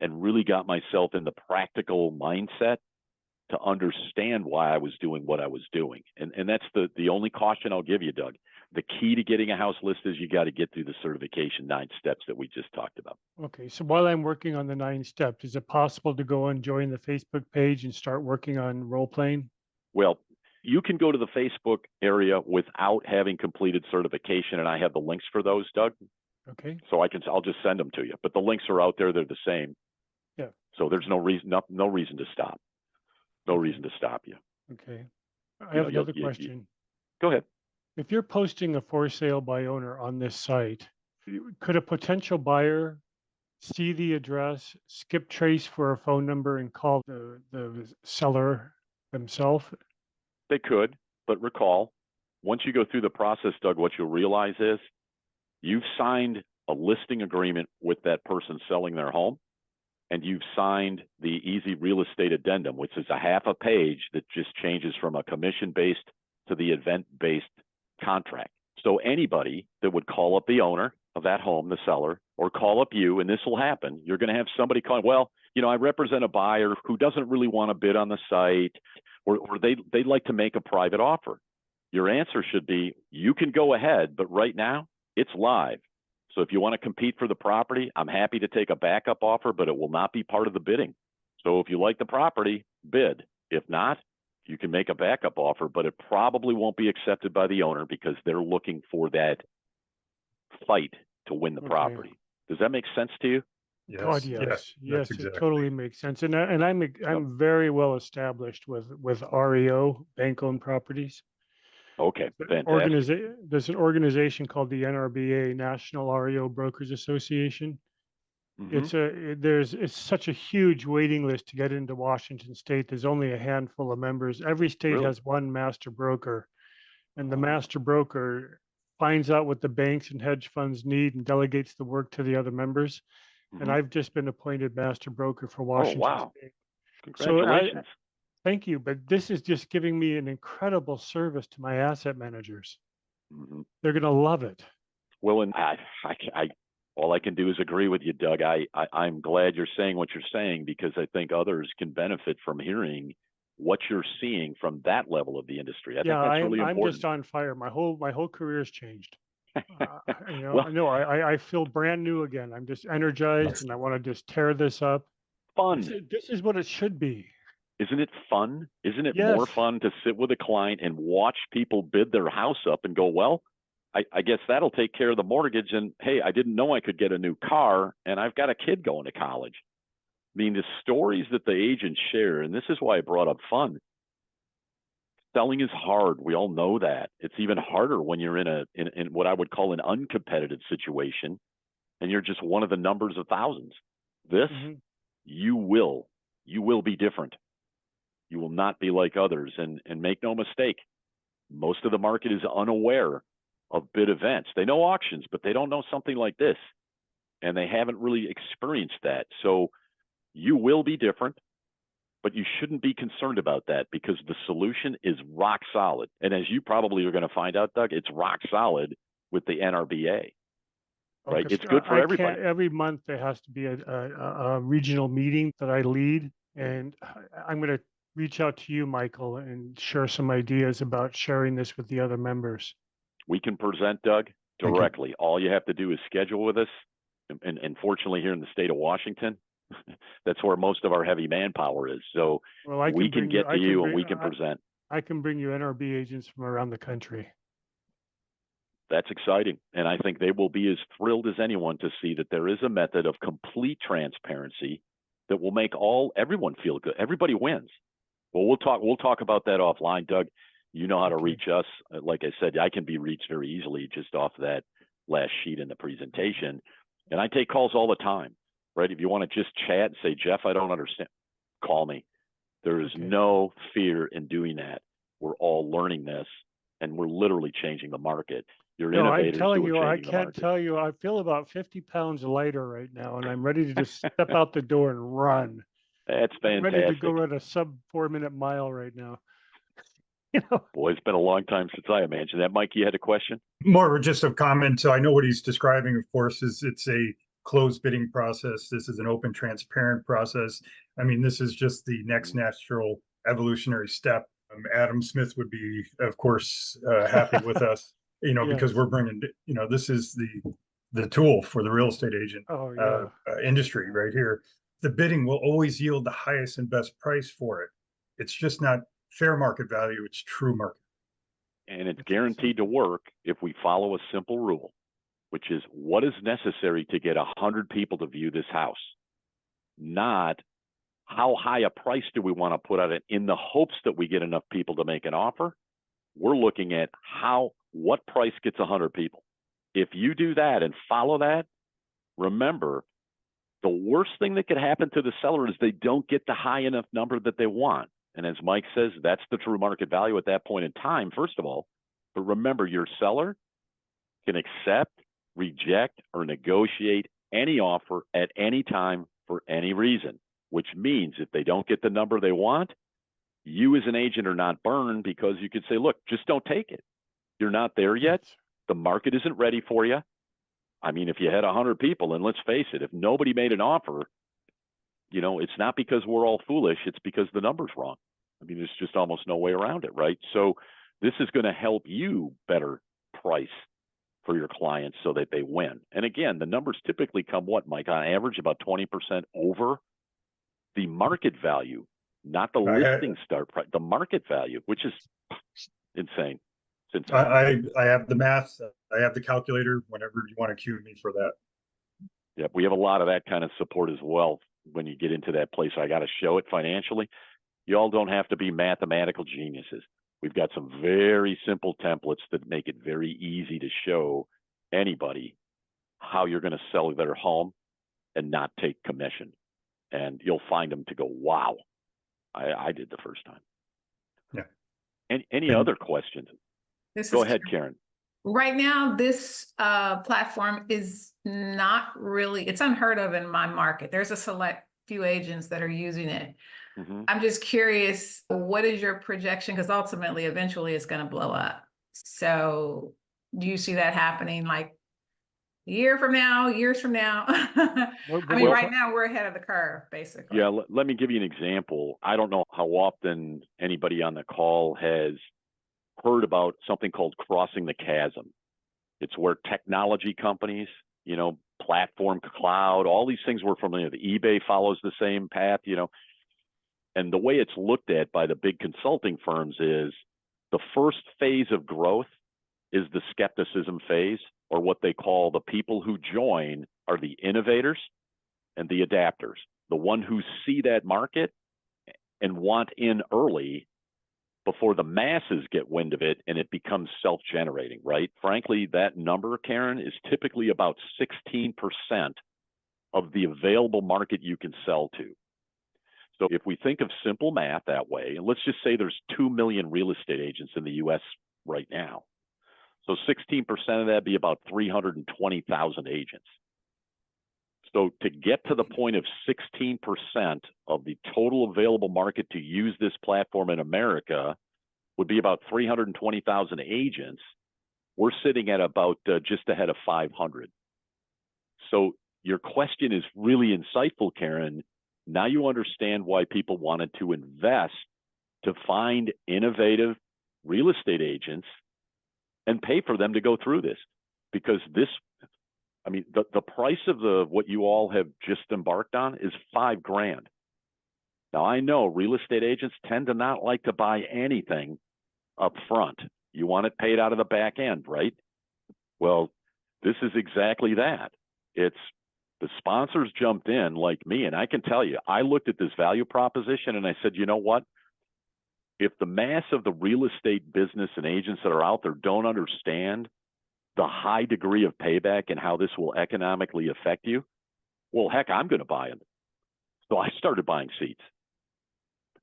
Speaker 1: and really got myself in the practical mindset to understand why I was doing what I was doing. And that's the only caution I'll give you, Doug. The key to getting a house listed is you got to get through the certification 9 steps that we just talked about.
Speaker 2: Okay, so while I'm working on the 9 steps, is it possible to go and join the Facebook page and start working on role playing?
Speaker 1: Well, you can go to the Facebook area without having completed certification, and I have the links for those, Doug.
Speaker 2: Okay.
Speaker 1: So I'll just send them to you. But the links are out there; they're the same.
Speaker 2: Yeah.
Speaker 1: So there's no reason to stop. No reason to stop you.
Speaker 2: Okay. I have another
Speaker 1: you-
Speaker 2: question.
Speaker 1: Go ahead.
Speaker 2: If you're posting a for sale by owner on this site, could a potential buyer see the address, skip trace for a phone number, and call the seller themselves?
Speaker 1: They could, but recall, once you go through the process, Doug, what you'll realize is you've signed a listing agreement with that person selling their home, and you've signed the easy real estate addendum, which is a half a page that just changes from a commission-based to the event-based contract. So anybody that would call up the owner of that home, the seller, or call up you, and this will happen, you're going to have somebody calling, well, you know, I represent a buyer who doesn't really want to bid on the site, or they'd like to make a private offer. Your answer should be, you can go ahead, but right now it's live. So if you want to compete for the property, I'm happy to take a backup offer, but it will not be part of the bidding. So if you like the property, bid. If not, you can make a backup offer, but it probably won't be accepted by the owner because they're looking for that fight to win the property. Does that make sense to you?
Speaker 2: God,
Speaker 4: Yes,
Speaker 2: yes,
Speaker 4: exactly.
Speaker 2: it totally makes sense. And I'm very well established with REO, bank-owned properties.
Speaker 1: Okay, fantastic.
Speaker 2: There's an organization called the NRBA, National REO Brokers Association. It's such a huge waiting list to get into Washington State. There's only a handful of members. Every state has one master broker, and the master broker finds out what the banks and hedge funds need and delegates the work to the other members. And I've just been appointed master broker for Washington State.
Speaker 1: Congratulations.
Speaker 2: Thank you. But this is just giving me an incredible service to my asset managers. They're going to love it.
Speaker 1: Well, and all I can do is agree with you, Doug. I'm glad you're saying what you're saying, because I think others can benefit from hearing what you're seeing from that level of the industry. I think that's really important.
Speaker 2: I'm just on fire. My whole career's changed. I feel brand new again. I'm just energized, and I want to just tear this up.
Speaker 1: Fun.
Speaker 2: This is what it should be.
Speaker 1: Isn't it fun? Isn't it more fun to sit with a client and watch people bid their house up and go, well, I guess that'll take care of the mortgage. And hey, I didn't know I could get a new car, and I've got a kid going to college. I mean, the stories that the agents share, and this is why I brought up fun. Selling is hard. We all know that. It's even harder when you're in what I would call an uncompetitive situation, and you're just one of the numbers of thousands. This, you will be different. You will not be like others. And make no mistake, most of the market is unaware of bid events. They know auctions, but they don't know something like this. And they haven't really experienced that. So you will be different, but you shouldn't be concerned about that because the solution is rock solid. And as you probably are going to find out, Doug, it's rock solid with the NRBA. Right?
Speaker 2: Okay,
Speaker 1: It's good for
Speaker 2: I
Speaker 1: everybody.
Speaker 2: can't, every month there has to be a regional meeting that I lead, and I'm going to reach out to you, Michael, and share some ideas about sharing this with the other members.
Speaker 1: We can present, Doug,
Speaker 4: Thank you.
Speaker 1: directly. All you have to do is schedule with us. And fortunately, here in the state of Washington, that's where most of our heavy manpower is. So
Speaker 2: Well, I
Speaker 1: we
Speaker 2: can
Speaker 1: can
Speaker 2: bring
Speaker 1: get to you and
Speaker 2: bring-
Speaker 1: we can present.
Speaker 2: I can bring you NRB agents from around the country.
Speaker 1: That's exciting. And I think they will be as thrilled as anyone to see that there is a method of complete transparency that will make everyone feel good. Everybody wins. Well, we'll talk about that offline, Doug. You know how to
Speaker 2: Okay.
Speaker 1: reach us. Like I said, I can be reached very easily just off that last sheet in the presentation. And I take calls all the time, right? If you want to just chat and say, Jeff, I don't understand, call me. There is
Speaker 2: Okay.
Speaker 1: no fear in doing that. We're all learning this, and we're literally changing the market. You're
Speaker 2: No, I'm
Speaker 1: innovators
Speaker 2: telling
Speaker 1: who
Speaker 2: you,
Speaker 1: are
Speaker 2: I
Speaker 1: changing the
Speaker 2: can't
Speaker 1: market.
Speaker 2: tell you, I feel about 50 pounds lighter right now, and I'm ready to just step out the door and run.
Speaker 1: That's
Speaker 2: I'm ready to
Speaker 1: fantastic.
Speaker 2: go run a sub 4-minute mile right now. You know,
Speaker 1: Boy, it's been a long time since I imagined that. Mike, you had a question?
Speaker 4: More of just a comment. So I know what he's describing, of course, is it's a closed bidding process. This is an open, transparent process. I mean, this is just the next natural evolutionary step. Adam Smith would be, of course, happy with us, because
Speaker 2: Yes.
Speaker 4: we're bringing, this is the tool for the real estate agent
Speaker 2: Oh, yeah.
Speaker 4: industry right here. The bidding will always yield the highest and best price for it. It's just not fair market value, it's true market.
Speaker 1: And it's guaranteed to work if we follow a simple rule, which is what is necessary to get 100 people to view this house, not how high a price do we want to put on it in the hopes that we get enough people to make an offer. We're looking at what price gets 100 people. If you do that and follow that, remember, the worst thing that could happen to the seller is they don't get the high enough number that they want. And as Mike says, that's the true market value at that point in time, first of all. But remember, your seller can accept, reject, or negotiate any offer at any time for any reason, which means if they don't get the number they want, you as an agent are not burned because you could say, look, just don't take it. You're not there yet. The market isn't ready for you. I mean, if you had 100 people, and let's face it, if nobody made an offer, it's not because we're all foolish. It's because the number's wrong. I mean, there's just almost no way around it, right? So this is going to help you better price for your clients so that they win. And again, the numbers typically come what, Mike, on average about 20% over the market value, not the listing start price, the market value, which is insane. It's insane.
Speaker 4: I have the math. I have the calculator whenever you want to cue me for that.
Speaker 1: Yeah, we have a lot of that kind of support as well when you get into that place. I got to show it financially. You all don't have to be mathematical geniuses. We've got some very simple templates that make it very easy to show anybody how you're going to sell their home and not take commission. And you'll find them to go, wow, I did the first time.
Speaker 4: Yeah.
Speaker 1: Any other questions? Go ahead, Karen.
Speaker 6: Right now, this platform is not really, it's unheard of in my market. There's a select few agents that are using it.
Speaker 1: Mm-hmm.
Speaker 6: I'm just curious, what is your projection? Because ultimately, eventually it's going to blow up. So do you see that happening like a year from now, years from now? I mean, right now we're ahead of the curve, basically.
Speaker 1: Yeah, let me give you an example. I don't know how often anybody on the call has heard about something called crossing the chasm. It's where technology companies, platform, cloud, all these things we're familiar with. eBay follows the same path, and the way it's looked at by the big consulting firms is the first phase of growth is the skepticism phase, or what they call the people who join are the innovators and the adapters, the one who see that market and want in early before the masses get wind of it and it becomes self-generating, right? Frankly, that number, Karen, is typically about 16% of the available market you can sell to. So if we think of simple math that way, and let's just say there's 2 million real estate agents in the US right now. So 16% of that be about 320,000 agents. So to get to the point of 16% of the total available market to use this platform in America would be about 320,000 agents. We're sitting at about just ahead of 500. So your question is really insightful, Karen. Now you understand why people wanted to invest to find innovative real estate agents and pay for them to go through this. Because this, I mean, the price of what you all have just embarked on is $5,000. Now I know real estate agents tend to not like to buy anything up front. You want it paid out of the back end, right? Well, this is exactly that. It's the sponsors jumped in like me, and I can tell you, I looked at this value proposition and I said, you know what? If the mass of the real estate business and agents that are out there don't understand the high degree of payback and how this will economically affect you, well, heck, I'm going to buy them. So I started buying seats.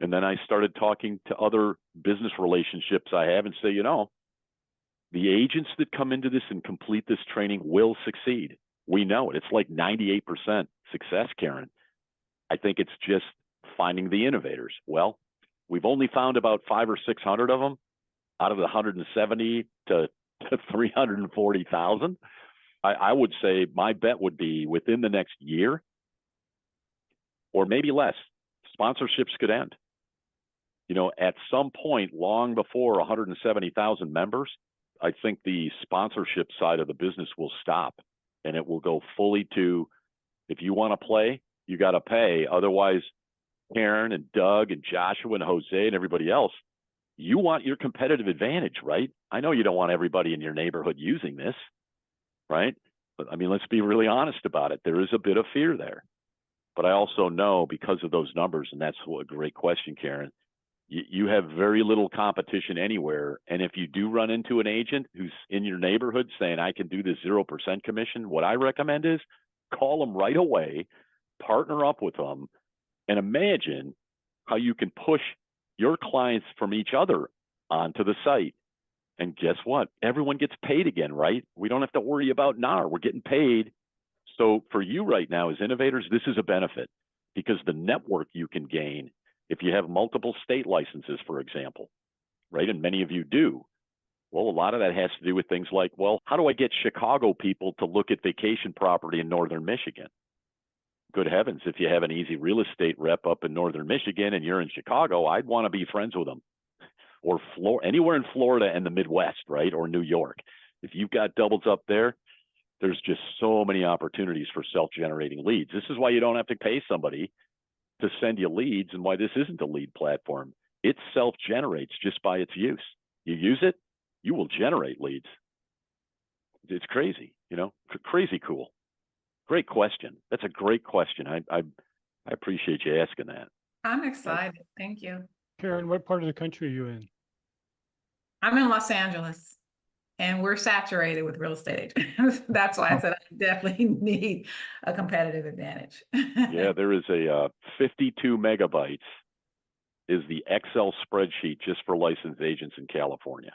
Speaker 1: And then I started talking to other business relationships I have and say, you know, the agents that come into this and complete this training will succeed. We know it. It's like 98% success, Karen. I think it's just finding the innovators. Well, we've only found about 500 or 600 of them out of the 170 to 340,000. I would say my bet would be within the next year or maybe less, sponsorships could end. You know, at some point long before 170,000 members, I think the sponsorship side of the business will stop and it will go fully to, if you want to play, you got to pay. Otherwise, Karen and Doug and Joshua and Jose and everybody else, you want your competitive advantage, right? I know you don't want everybody in your neighborhood using this, right? But I mean, let's be really honest about it. There is a bit of fear there. But I also know because of those numbers, and that's a great question, Karen, you have very little competition anywhere. And if you do run into an agent who's in your neighborhood saying, I can do this 0% commission, what I recommend is call them right away, partner up with them, and imagine how you can push your clients from each other onto the site. And guess what? Everyone gets paid again, right? We don't have to worry about NAR. We're getting paid. So for you right now as innovators, this is a benefit because the network you can gain if you have multiple state licenses, for example, right? And many of you do. Well, a lot of that has to do with things like, well, how do I get Chicago people to look at vacation property in northern Michigan? Good heavens, if you have an easy real estate rep up in northern Michigan and you're in Chicago, I'd want to be friends with them. Or anywhere in Florida and the Midwest, right? Or New York. If you've got doubles up there, there's just so many opportunities for self-generating leads. This is why you don't have to pay somebody to send you leads and why this isn't a lead platform. It self-generates just by its use. You use it, you will generate leads. It's crazy, you know, crazy cool. Great question. That's a great question. I appreciate you asking that.
Speaker 6: I'm excited. Thank you.
Speaker 2: Karen, what part of the country are you in?
Speaker 6: I'm in Los Angeles and we're saturated with real estate agents. That's why I said I definitely need a competitive advantage.
Speaker 1: Yeah, there is a 52 megabytes is the Excel spreadsheet just for licensed agents in California.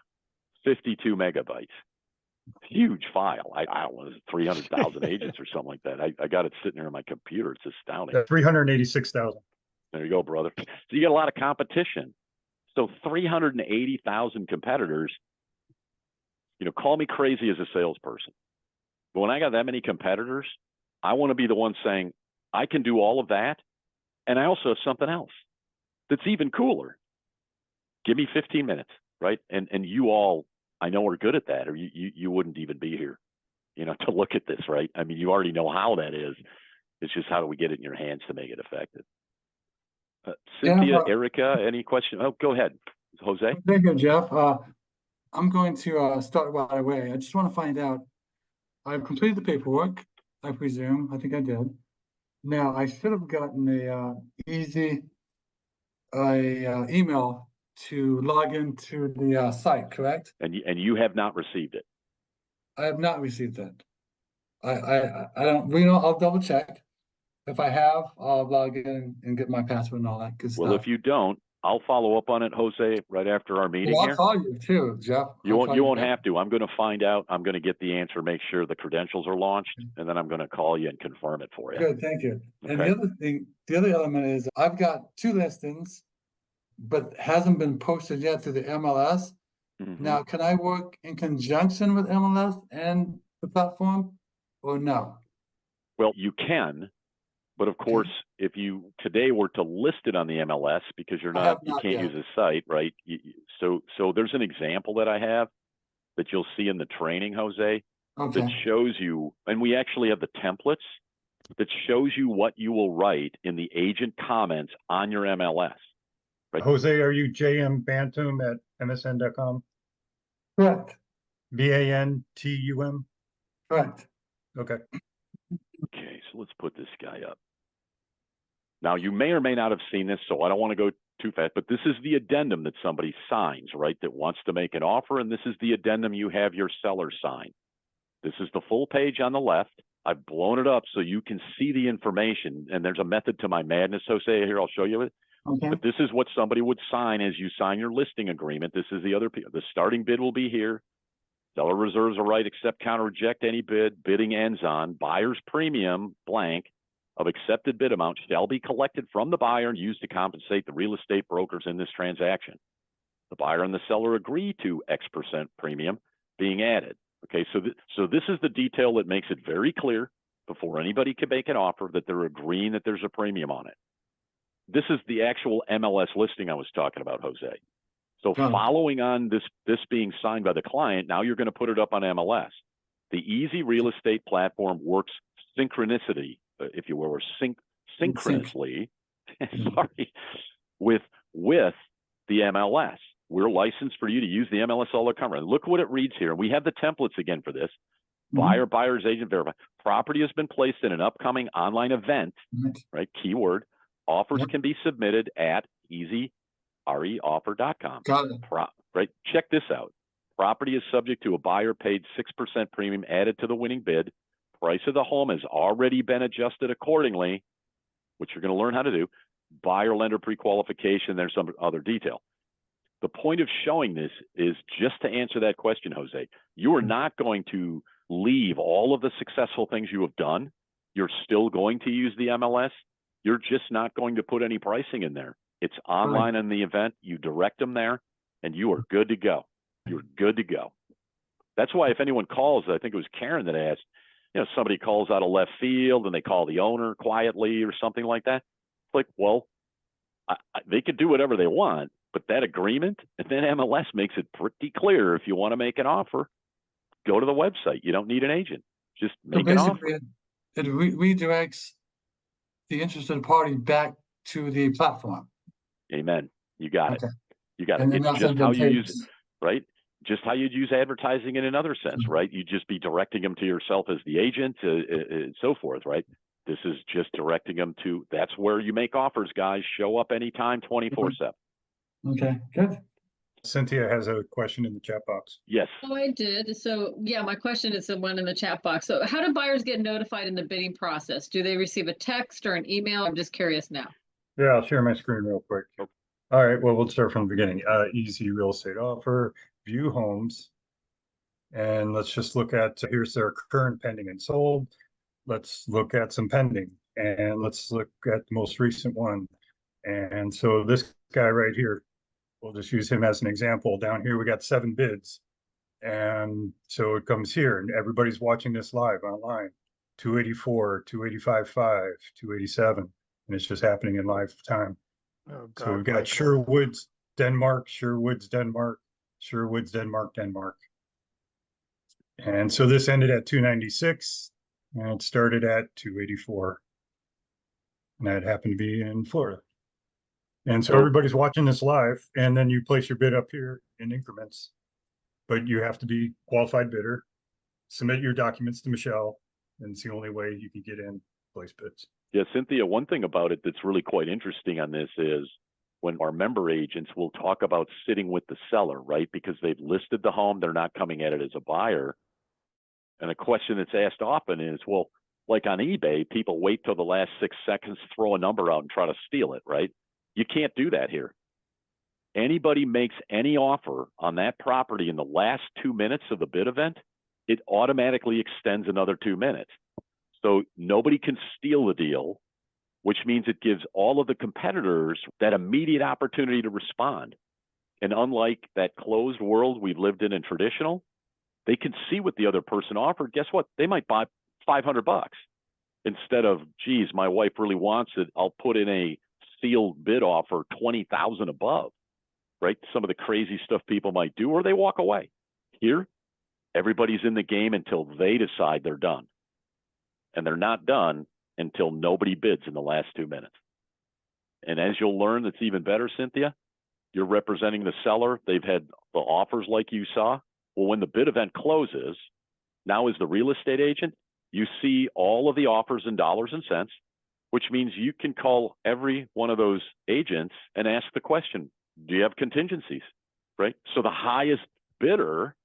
Speaker 1: 52 megabytes. Huge file. I don't know, 300,000 agents or something like that. I got it sitting there on my computer. It's astounding.
Speaker 4: 386,000.
Speaker 1: There you go, brother. So you get a lot of competition. So 380,000 competitors, you know, call me crazy as a salesperson. But when I got that many competitors, I want to be the one saying, I can do all of that. And I also have something else that's even cooler. Give me 15 minutes, right? And you all, I know are good at that, or you wouldn't even be here, you know, to look at this, right? I mean, you already know how that is. It's just how do we get it in your hands to make it effective? Cynthia, Erica, any question? Oh, go ahead, Jose.
Speaker 3: Thank you, Jeff. I'm going to start right away. I just want to find out, I've completed the paperwork, I presume. I think I did. Now, I should have gotten a easy email to log into the site, correct?
Speaker 1: And you have not received it.
Speaker 3: I have not received that. I don't, I'll double check. If I have, I'll log in and get my password and all that good
Speaker 1: Well,
Speaker 3: stuff.
Speaker 1: if you don't, I'll follow up on it, Jose, right after our meeting
Speaker 3: Well, I'll
Speaker 1: here.
Speaker 3: call you too, Jeff.
Speaker 1: You
Speaker 3: I'll
Speaker 1: won't,
Speaker 3: call
Speaker 1: you won't
Speaker 3: back.
Speaker 1: have to. I'm going to find out. I'm going to get the answer, make sure the credentials are launched, and then I'm going to call you and confirm it for you.
Speaker 3: Good, thank you. And the
Speaker 1: Okay.
Speaker 3: other thing, the other element is I've got 2 listings, but hasn't been posted yet to the MLS.
Speaker 1: Mhm.
Speaker 3: Now, can I work in conjunction with MLS and the platform or no?
Speaker 1: Well, you can, but of course, if you today were to list it on the MLS, because
Speaker 3: I have
Speaker 1: you
Speaker 3: not
Speaker 1: can't
Speaker 3: yet.
Speaker 1: use the site, right? So there's an example that I have that you'll see in the training, Jose, that
Speaker 3: Okay,
Speaker 1: shows you, and we actually have the templates that shows you what you will write in the agent comments on your MLS. Right.
Speaker 4: Jose, are you JM Bantum at MSN.com?
Speaker 3: correct,
Speaker 4: BANTUM?
Speaker 3: correct.
Speaker 4: Okay.
Speaker 1: Okay, so let's put this guy up. Now, you may or may not have seen this, so I don't want to go too fast, but this is the addendum that somebody signs, right, that wants to make an offer, and this is the addendum you have your seller sign. This is the full page on the left. I've blown it up so you can see the information, and there's a method to my madness, Jose. Here, I'll show you it.
Speaker 3: Okay,
Speaker 1: But this is what somebody would sign as you sign your listing agreement. This is the starting bid will be here. Seller reserves a right, accept, counter, reject any bid. Bidding ends on buyer's premium blank of accepted bid amount shall be collected from the buyer and used to compensate the real estate brokers in this transaction. The buyer and the seller agree to X% premium being added. Okay, so this is the detail that makes it very clear before anybody can make an offer that they're agreeing that there's a premium on it. This is the actual MLS listing I was talking about, Jose. So
Speaker 3: Got it.
Speaker 1: following on this being signed by the client, now you're going to put it up on MLS. The Easy Real Estate platform works synchronicity, if you will, or synchronously, sorry, with the MLS. We're licensed for you to use the MLS all the time. Look what it reads here. We have the templates again for this. Buyer, buyer's agent, verify. Property has been placed in an upcoming online event, right? Keyword. Offers can be submitted at easyreoffer.com.
Speaker 3: got it.
Speaker 1: Right? Check this out. Property is subject to a buyer paid 6% premium added to the winning bid. Price of the home has already been adjusted accordingly, which you're going to learn how to do. Buyer lender pre-qualification. There's some other detail. The point of showing this is just to answer that question, Jose. You are not going to leave all of the successful things you have done. You're still going to use the MLS. You're just not going to put any pricing in there. It's online in the event. You direct them there, and you are good to go. You're good to go. That's why if anyone calls, I think it was Karen that asked, somebody calls out of left field and they call the owner quietly or something like that. It's like, well, they could do whatever they want, but that agreement and then MLS makes it pretty clear. If you want to make an offer, go to the website. You don't need an agent. Just make an offer.
Speaker 3: It redirects the interested party back to the platform.
Speaker 1: Amen. You got it. You got
Speaker 3: And
Speaker 1: it.
Speaker 3: then
Speaker 1: It's just how you use it, right? Just how you'd use advertising in another sense, right? You'd just be directing them to yourself as the agent and so forth, right? This is just directing them to, that's where you make offers, guys. Show up anytime, 24/7.
Speaker 3: Okay, good.
Speaker 4: Cynthia has a question in the chat box.
Speaker 1: Yes.
Speaker 7: Oh, I did. So yeah, my question is the one in the chat box. So how do buyers get notified in the bidding process? Do they receive a text or an email? I'm just curious now.
Speaker 4: Yeah, I'll share my screen real quick. All right, well, we'll start from the beginning. Easy real estate offer, view homes. And let's just look at, here's their current pending and sold. Let's look at some pending and let's look at the most recent one. And so this guy right here, we'll just use him as an example. Down here, we got 7 bids. And so it comes here and everybody's watching this live online. 284, 285.5, 287. And it's just happening in live time.
Speaker 2: Oh, God,
Speaker 4: So we've got Sherwoods, Denmark, Sherwoods, Denmark, Sherwoods, Denmark, Denmark. And so this ended at 296 and it started at 284. And that happened to be in Florida. And so everybody's watching this live, and then you place your bid up here in increments. But you have to be qualified bidder, submit your documents to Michelle, and it's the only way you can get in, place bids.
Speaker 1: Yeah, Cynthia, one thing about it that's really quite interesting on this is when our member agents will talk about sitting with the seller, right? Because they've listed the home, they're not coming at it as a buyer. And a question that's asked often is, well, like on eBay, people wait till the last 6 seconds, throw a number out and try to steal it, right? You can't do that here. Anybody makes any offer on that property in the last 2 minutes of the bid event, it automatically extends another 2 minutes. So nobody can steal the deal, which means it gives all of the competitors that immediate opportunity to respond. And unlike that closed world we've lived in traditional, they can see what the other person offered. Guess what? They might buy $500 instead of, geez, my wife really wants it. I'll put in a sealed bid offer 20,000 above, right? Some of the crazy stuff people might do, or they walk away. Here, everybody's in the game until they decide they're done. And they're not done until nobody bids in the last 2 minutes. And as you'll learn, it's even better, Cynthia, you're representing the seller. They've had the offers like you saw. Well, when the bid event closes, now as the real estate agent, you see all of the offers in dollars and cents, which means you can call every one of those agents and ask the question, do you have contingencies, right? So the highest bidder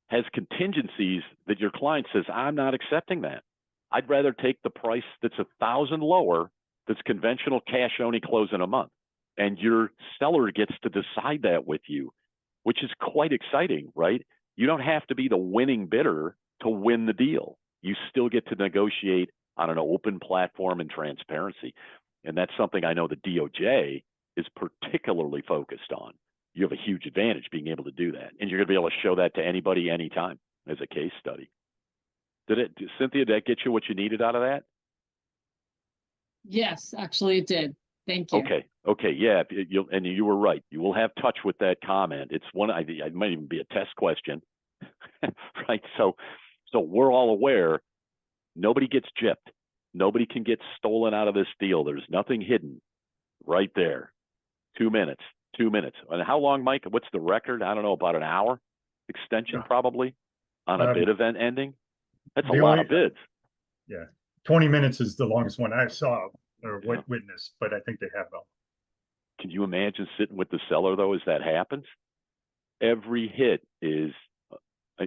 Speaker 1: has contingencies that your client says, I'm not accepting that. I'd rather take the price that's $1,000 lower, that's conventional cash only close in a month. And your seller gets to decide that with you, which is quite exciting, right? You don't have to be the winning bidder to win the deal. You still get to negotiate on an open platform and transparency. And that's something I know the DOJ is particularly focused on. You have a huge advantage being able to do that. And you're going to be able to show that to anybody, anytime as a case study. Cynthia, did that get you what you needed out of that?
Speaker 7: Yes, actually it did. Thank you.
Speaker 1: Okay, yeah, and you were right. You will have touch with that comment. It's one, I might even be a test question, right? So we're all aware, nobody gets gypped. Nobody can get stolen out of this deal. There's nothing hidden right there. 2 minutes. And how long, Mike? What's the record? I don't know, about an hour extension probably on a bid event ending. That's a lot of bids.
Speaker 4: Yeah, 20 minutes is the longest one I saw or witnessed, but I think they have them.
Speaker 1: Can you imagine sitting with the seller though as that happens? Every hit is,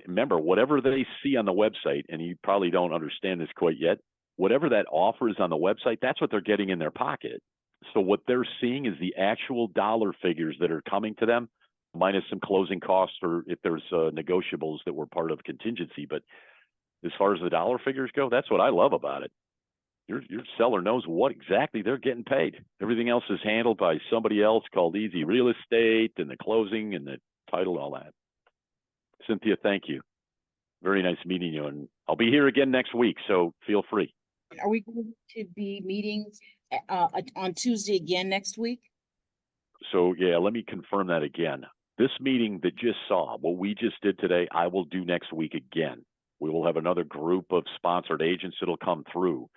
Speaker 1: remember, whatever they see on the website, and you probably don't understand this quite yet, whatever that offer is on the website, that's what they're getting in their pocket. So what they're seeing is the actual dollar figures that are coming to them, minus some closing costs or if there's negotiables that were part of contingency. But as far as the dollar figures go, that's what I love about it. Your seller knows what exactly they're getting paid. Everything else is handled by somebody else called Easy Real Estate, and the closing and the title, all that. Cynthia, thank you. Very nice meeting you. And I'll be here again next week, so feel free.
Speaker 5: Are we going to be meeting on Tuesday again next week?
Speaker 1: So yeah, let me confirm that again. This meeting that just saw, what we just did today, I will do next week again. We will have another group of sponsored agents that'll come through.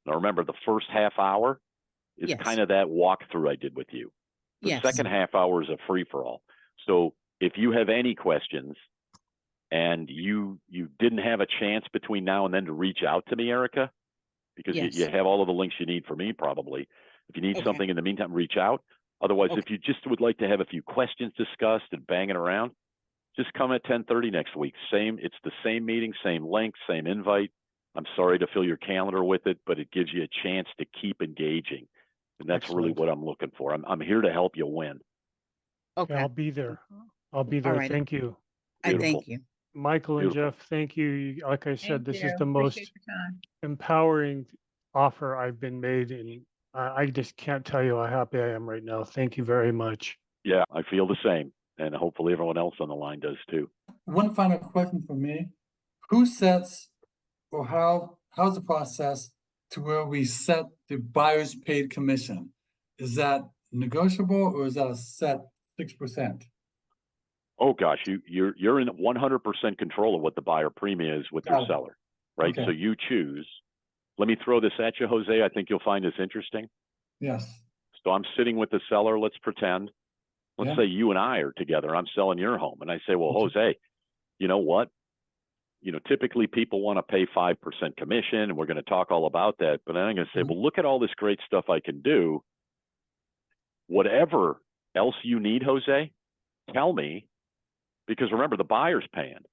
Speaker 1: Now remember, the first half hour is kind of that walkthrough I did with you. The second half hour is a free-for-all. So if you have any questions and you didn't have a chance between now and then to reach out to me, Erica, because you have all of the links you need for me probably. If you need something in the meantime, reach out. Otherwise, if you just would like to have a few questions discussed and bang it around, just come at 10:30 next week. It's the same meeting, same link, same invite. I'm sorry to fill your calendar with it, but it gives you a chance to keep engaging. And that's really what I'm looking for. I'm here to help you win.
Speaker 2: Okay, I'll be there. Right. Thank you.
Speaker 5: Thank you.
Speaker 2: Michael and Jeff, thank you. Like I said, this is the most empowering offer I've been made, and I just can't tell you how happy I am right now. Thank you very much.
Speaker 1: Yeah, I feel the same, and hopefully everyone else on the line does too.
Speaker 3: One final question for me. Who sets, or how's the process to where we set the buyer's paid commission? Is that negotiable, or is that a set 6%?
Speaker 1: Oh gosh, you're in 100% control of what the buyer premium is with your seller, right? So you choose. Let me throw this at you, Jose. I think you'll find this interesting.
Speaker 3: Yes.
Speaker 1: So I'm sitting with the seller. Let's pretend. Let's say you and I are together. I'm selling your home, and I say, well, Jose, you know what? Typically people want to pay 5% commission, and we're going to talk all about that. But I'm going to say, well, look at all this great stuff I can do. Whatever else you need, Jose, tell me, because remember, the buyer's paying.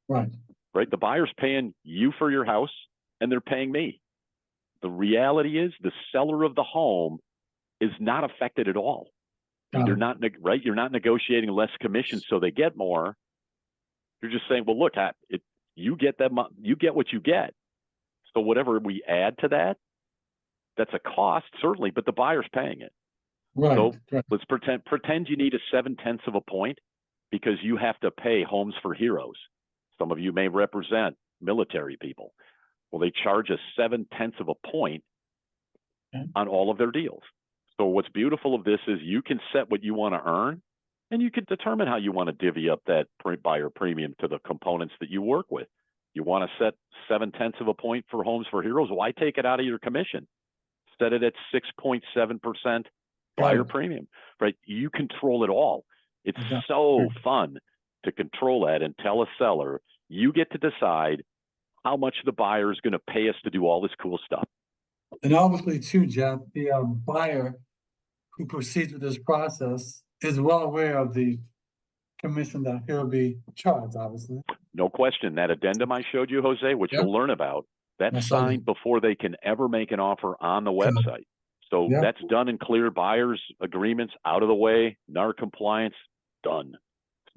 Speaker 3: Right.
Speaker 1: Right? The buyer's paying you for your house, and they're paying me. The reality is the seller of the home is not affected at all. You're not right. You're not negotiating less commission so they get more. You're just saying, well, look, you get them, you get what you get. So whatever we add to that, that's a cost certainly, but the buyer's paying it.
Speaker 3: Right.
Speaker 1: So
Speaker 3: Right.
Speaker 1: let's pretend you need a 0.7 of a point because you have to pay Homes for Heroes. Some of you may represent military people. Well, they charge a 0.7 of a point on all of their deals. So what's beautiful of this is you can set what you want to earn, and you can determine how you want to divvy up that buyer premium to the components that you work with. You want to set 0.7 of a point for Homes for Heroes? Why take it out of your commission? Set it at 6.7% buyer premium, right? You control it all. It's so fun to control that and tell a seller, you get to decide how much the buyer is going to pay us to do all this cool stuff.
Speaker 3: And obviously too, Jeff, the buyer who proceeds with this process is well aware of the commission that he'll be charged, obviously.
Speaker 1: No question. That addendum I showed you, Jose, which you'll learn about, that's signed before they can ever make an offer on the website. So that's done and clear. Buyers' agreements out of the way, NAR compliance, done.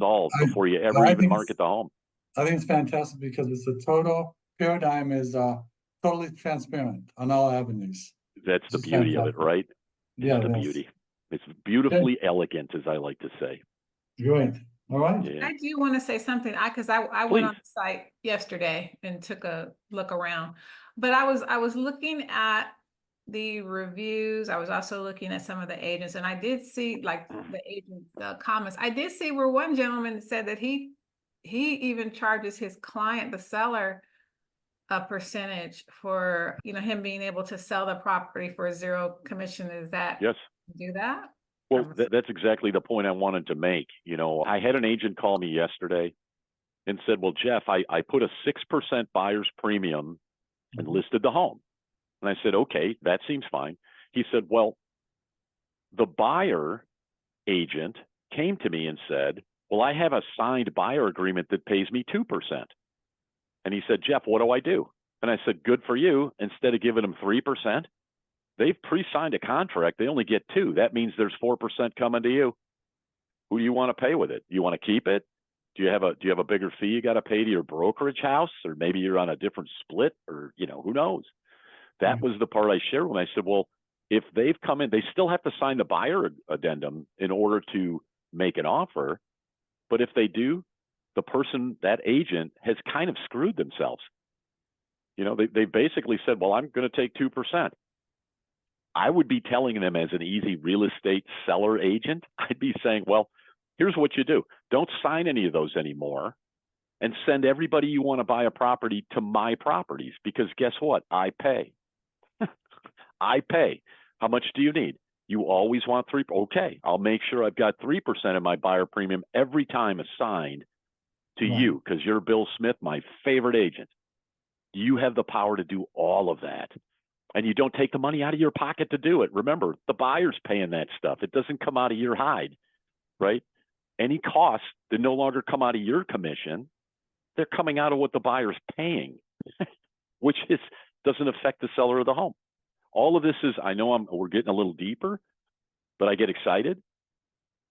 Speaker 1: Solved before you ever even market the home.
Speaker 3: I think it's fantastic because it's a total paradigm is totally transparent on all avenues.
Speaker 1: That's the beauty of it, right?
Speaker 3: Yeah,
Speaker 1: the beauty. It's beautifully elegant, as I like to say.
Speaker 3: Great. All right.
Speaker 1: Yeah.
Speaker 6: I do want to say something. Because I went on the site yesterday and took a look around, but I was looking at the reviews. I was also looking at some of the agents, and I did see like the agent comments. I did see where one gentleman said that he even charges his client, the seller, a percentage for him being able to sell the property for 0 commission. Is that do that?
Speaker 1: Well, that's exactly the point I wanted to make. I had an agent call me yesterday and said, well, Jeff, I put a 6% buyer's premium and listed the home. And I said, okay, that seems fine. He said, well, the buyer agent came to me and said, well, I have a signed buyer agreement that pays me 2%. And he said, Jeff, what do I do? And I said, good for you. Instead of giving them 3%, they've pre-signed a contract. They only get 2%. That means there's 4% coming to you. Who do you want to pay with it? Do you want to keep it? Do you have a bigger fee you got to pay to your brokerage house? Or maybe you're on a different split, or, who knows? That was the part I shared with them. I said, well, if they've come in, they still have to sign the buyer addendum in order to make an offer. But if they do, the person, that agent, has kind of screwed themselves. They basically said, well, I'm going to take 2%. I would be telling them, as an easy real estate seller agent, I'd be saying, well, here's what you do. Don't sign any of those anymore, and send everybody you want to buy a property to my properties, because guess what? I pay. I pay. How much do you need? You always want 3%. Okay, I'll make sure I've got 3% of my buyer premium every time assigned to you, because you're Bill Smith, my favorite agent. You have the power to do all of that. And you don't take the money out of your pocket to do it. Remember, the buyer's paying that stuff. It doesn't come out of your hide, right? Any costs that no longer come out of your commission, they're coming out of what the buyer's paying, which doesn't affect the seller of the home. All of this is, I know we're getting a little deeper, but I get excited.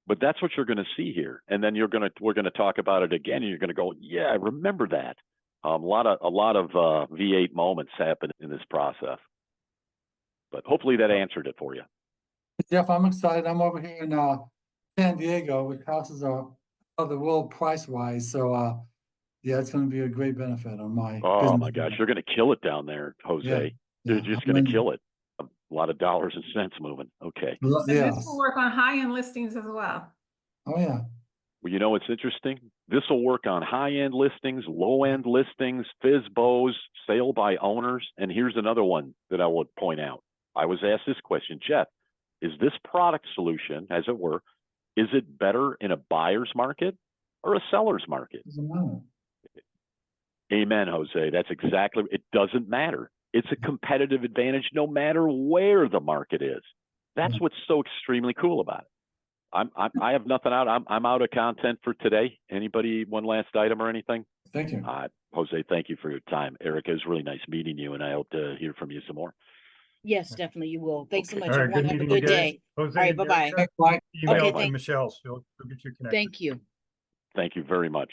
Speaker 1: But that's what you're going to see here. And then we're going to talk about it again, and you're going to go, yeah, I remember that. A lot of V8 moments happen in this process. But hopefully that answered it for you.
Speaker 3: Jeff, I'm excited. I'm over here in San Diego, which houses are of the world price-wise. So, yeah, it's going to be a great benefit on my business.
Speaker 1: My gosh, you're going to kill it down there, Jose. You're just going to kill it. A lot of dollars and cents moving. Okay.
Speaker 6: This will work on high-end listings as well.
Speaker 3: Oh, yeah.
Speaker 1: Well, it's interesting. This will work on high-end listings, low-end listings, FSBOs, sale by owners. And here's another one that I would point out. I was asked this question, Jeff, is this product solution, as it were, is it better in a buyer's market or a seller's market?
Speaker 3: Doesn't matter.
Speaker 1: Amen, Jose. That's exactly, it doesn't matter. It's a competitive advantage no matter where the market is. That's what's so extremely cool about it. I have nothing out. I'm out of content for today. Anybody, one last item or anything?
Speaker 3: Thank you.
Speaker 1: Jose, thank you for your time. Erica, it was really nice meeting you, and I hope to hear from you some more.
Speaker 5: Yes, definitely you will. Thanks so
Speaker 1: Okay.
Speaker 5: much.
Speaker 4: All right,
Speaker 5: Everyone
Speaker 4: good
Speaker 5: have a
Speaker 4: meeting you
Speaker 5: good
Speaker 4: guys.
Speaker 5: day.
Speaker 4: Jose
Speaker 5: All right,
Speaker 4: and
Speaker 5: bye-bye.
Speaker 4: Jessica,
Speaker 3: Thanks, Mike.
Speaker 4: email
Speaker 5: Okay,
Speaker 4: to
Speaker 5: thank-
Speaker 4: Michelle, she'll get you connected.
Speaker 5: Thank you.
Speaker 1: Thank you very much.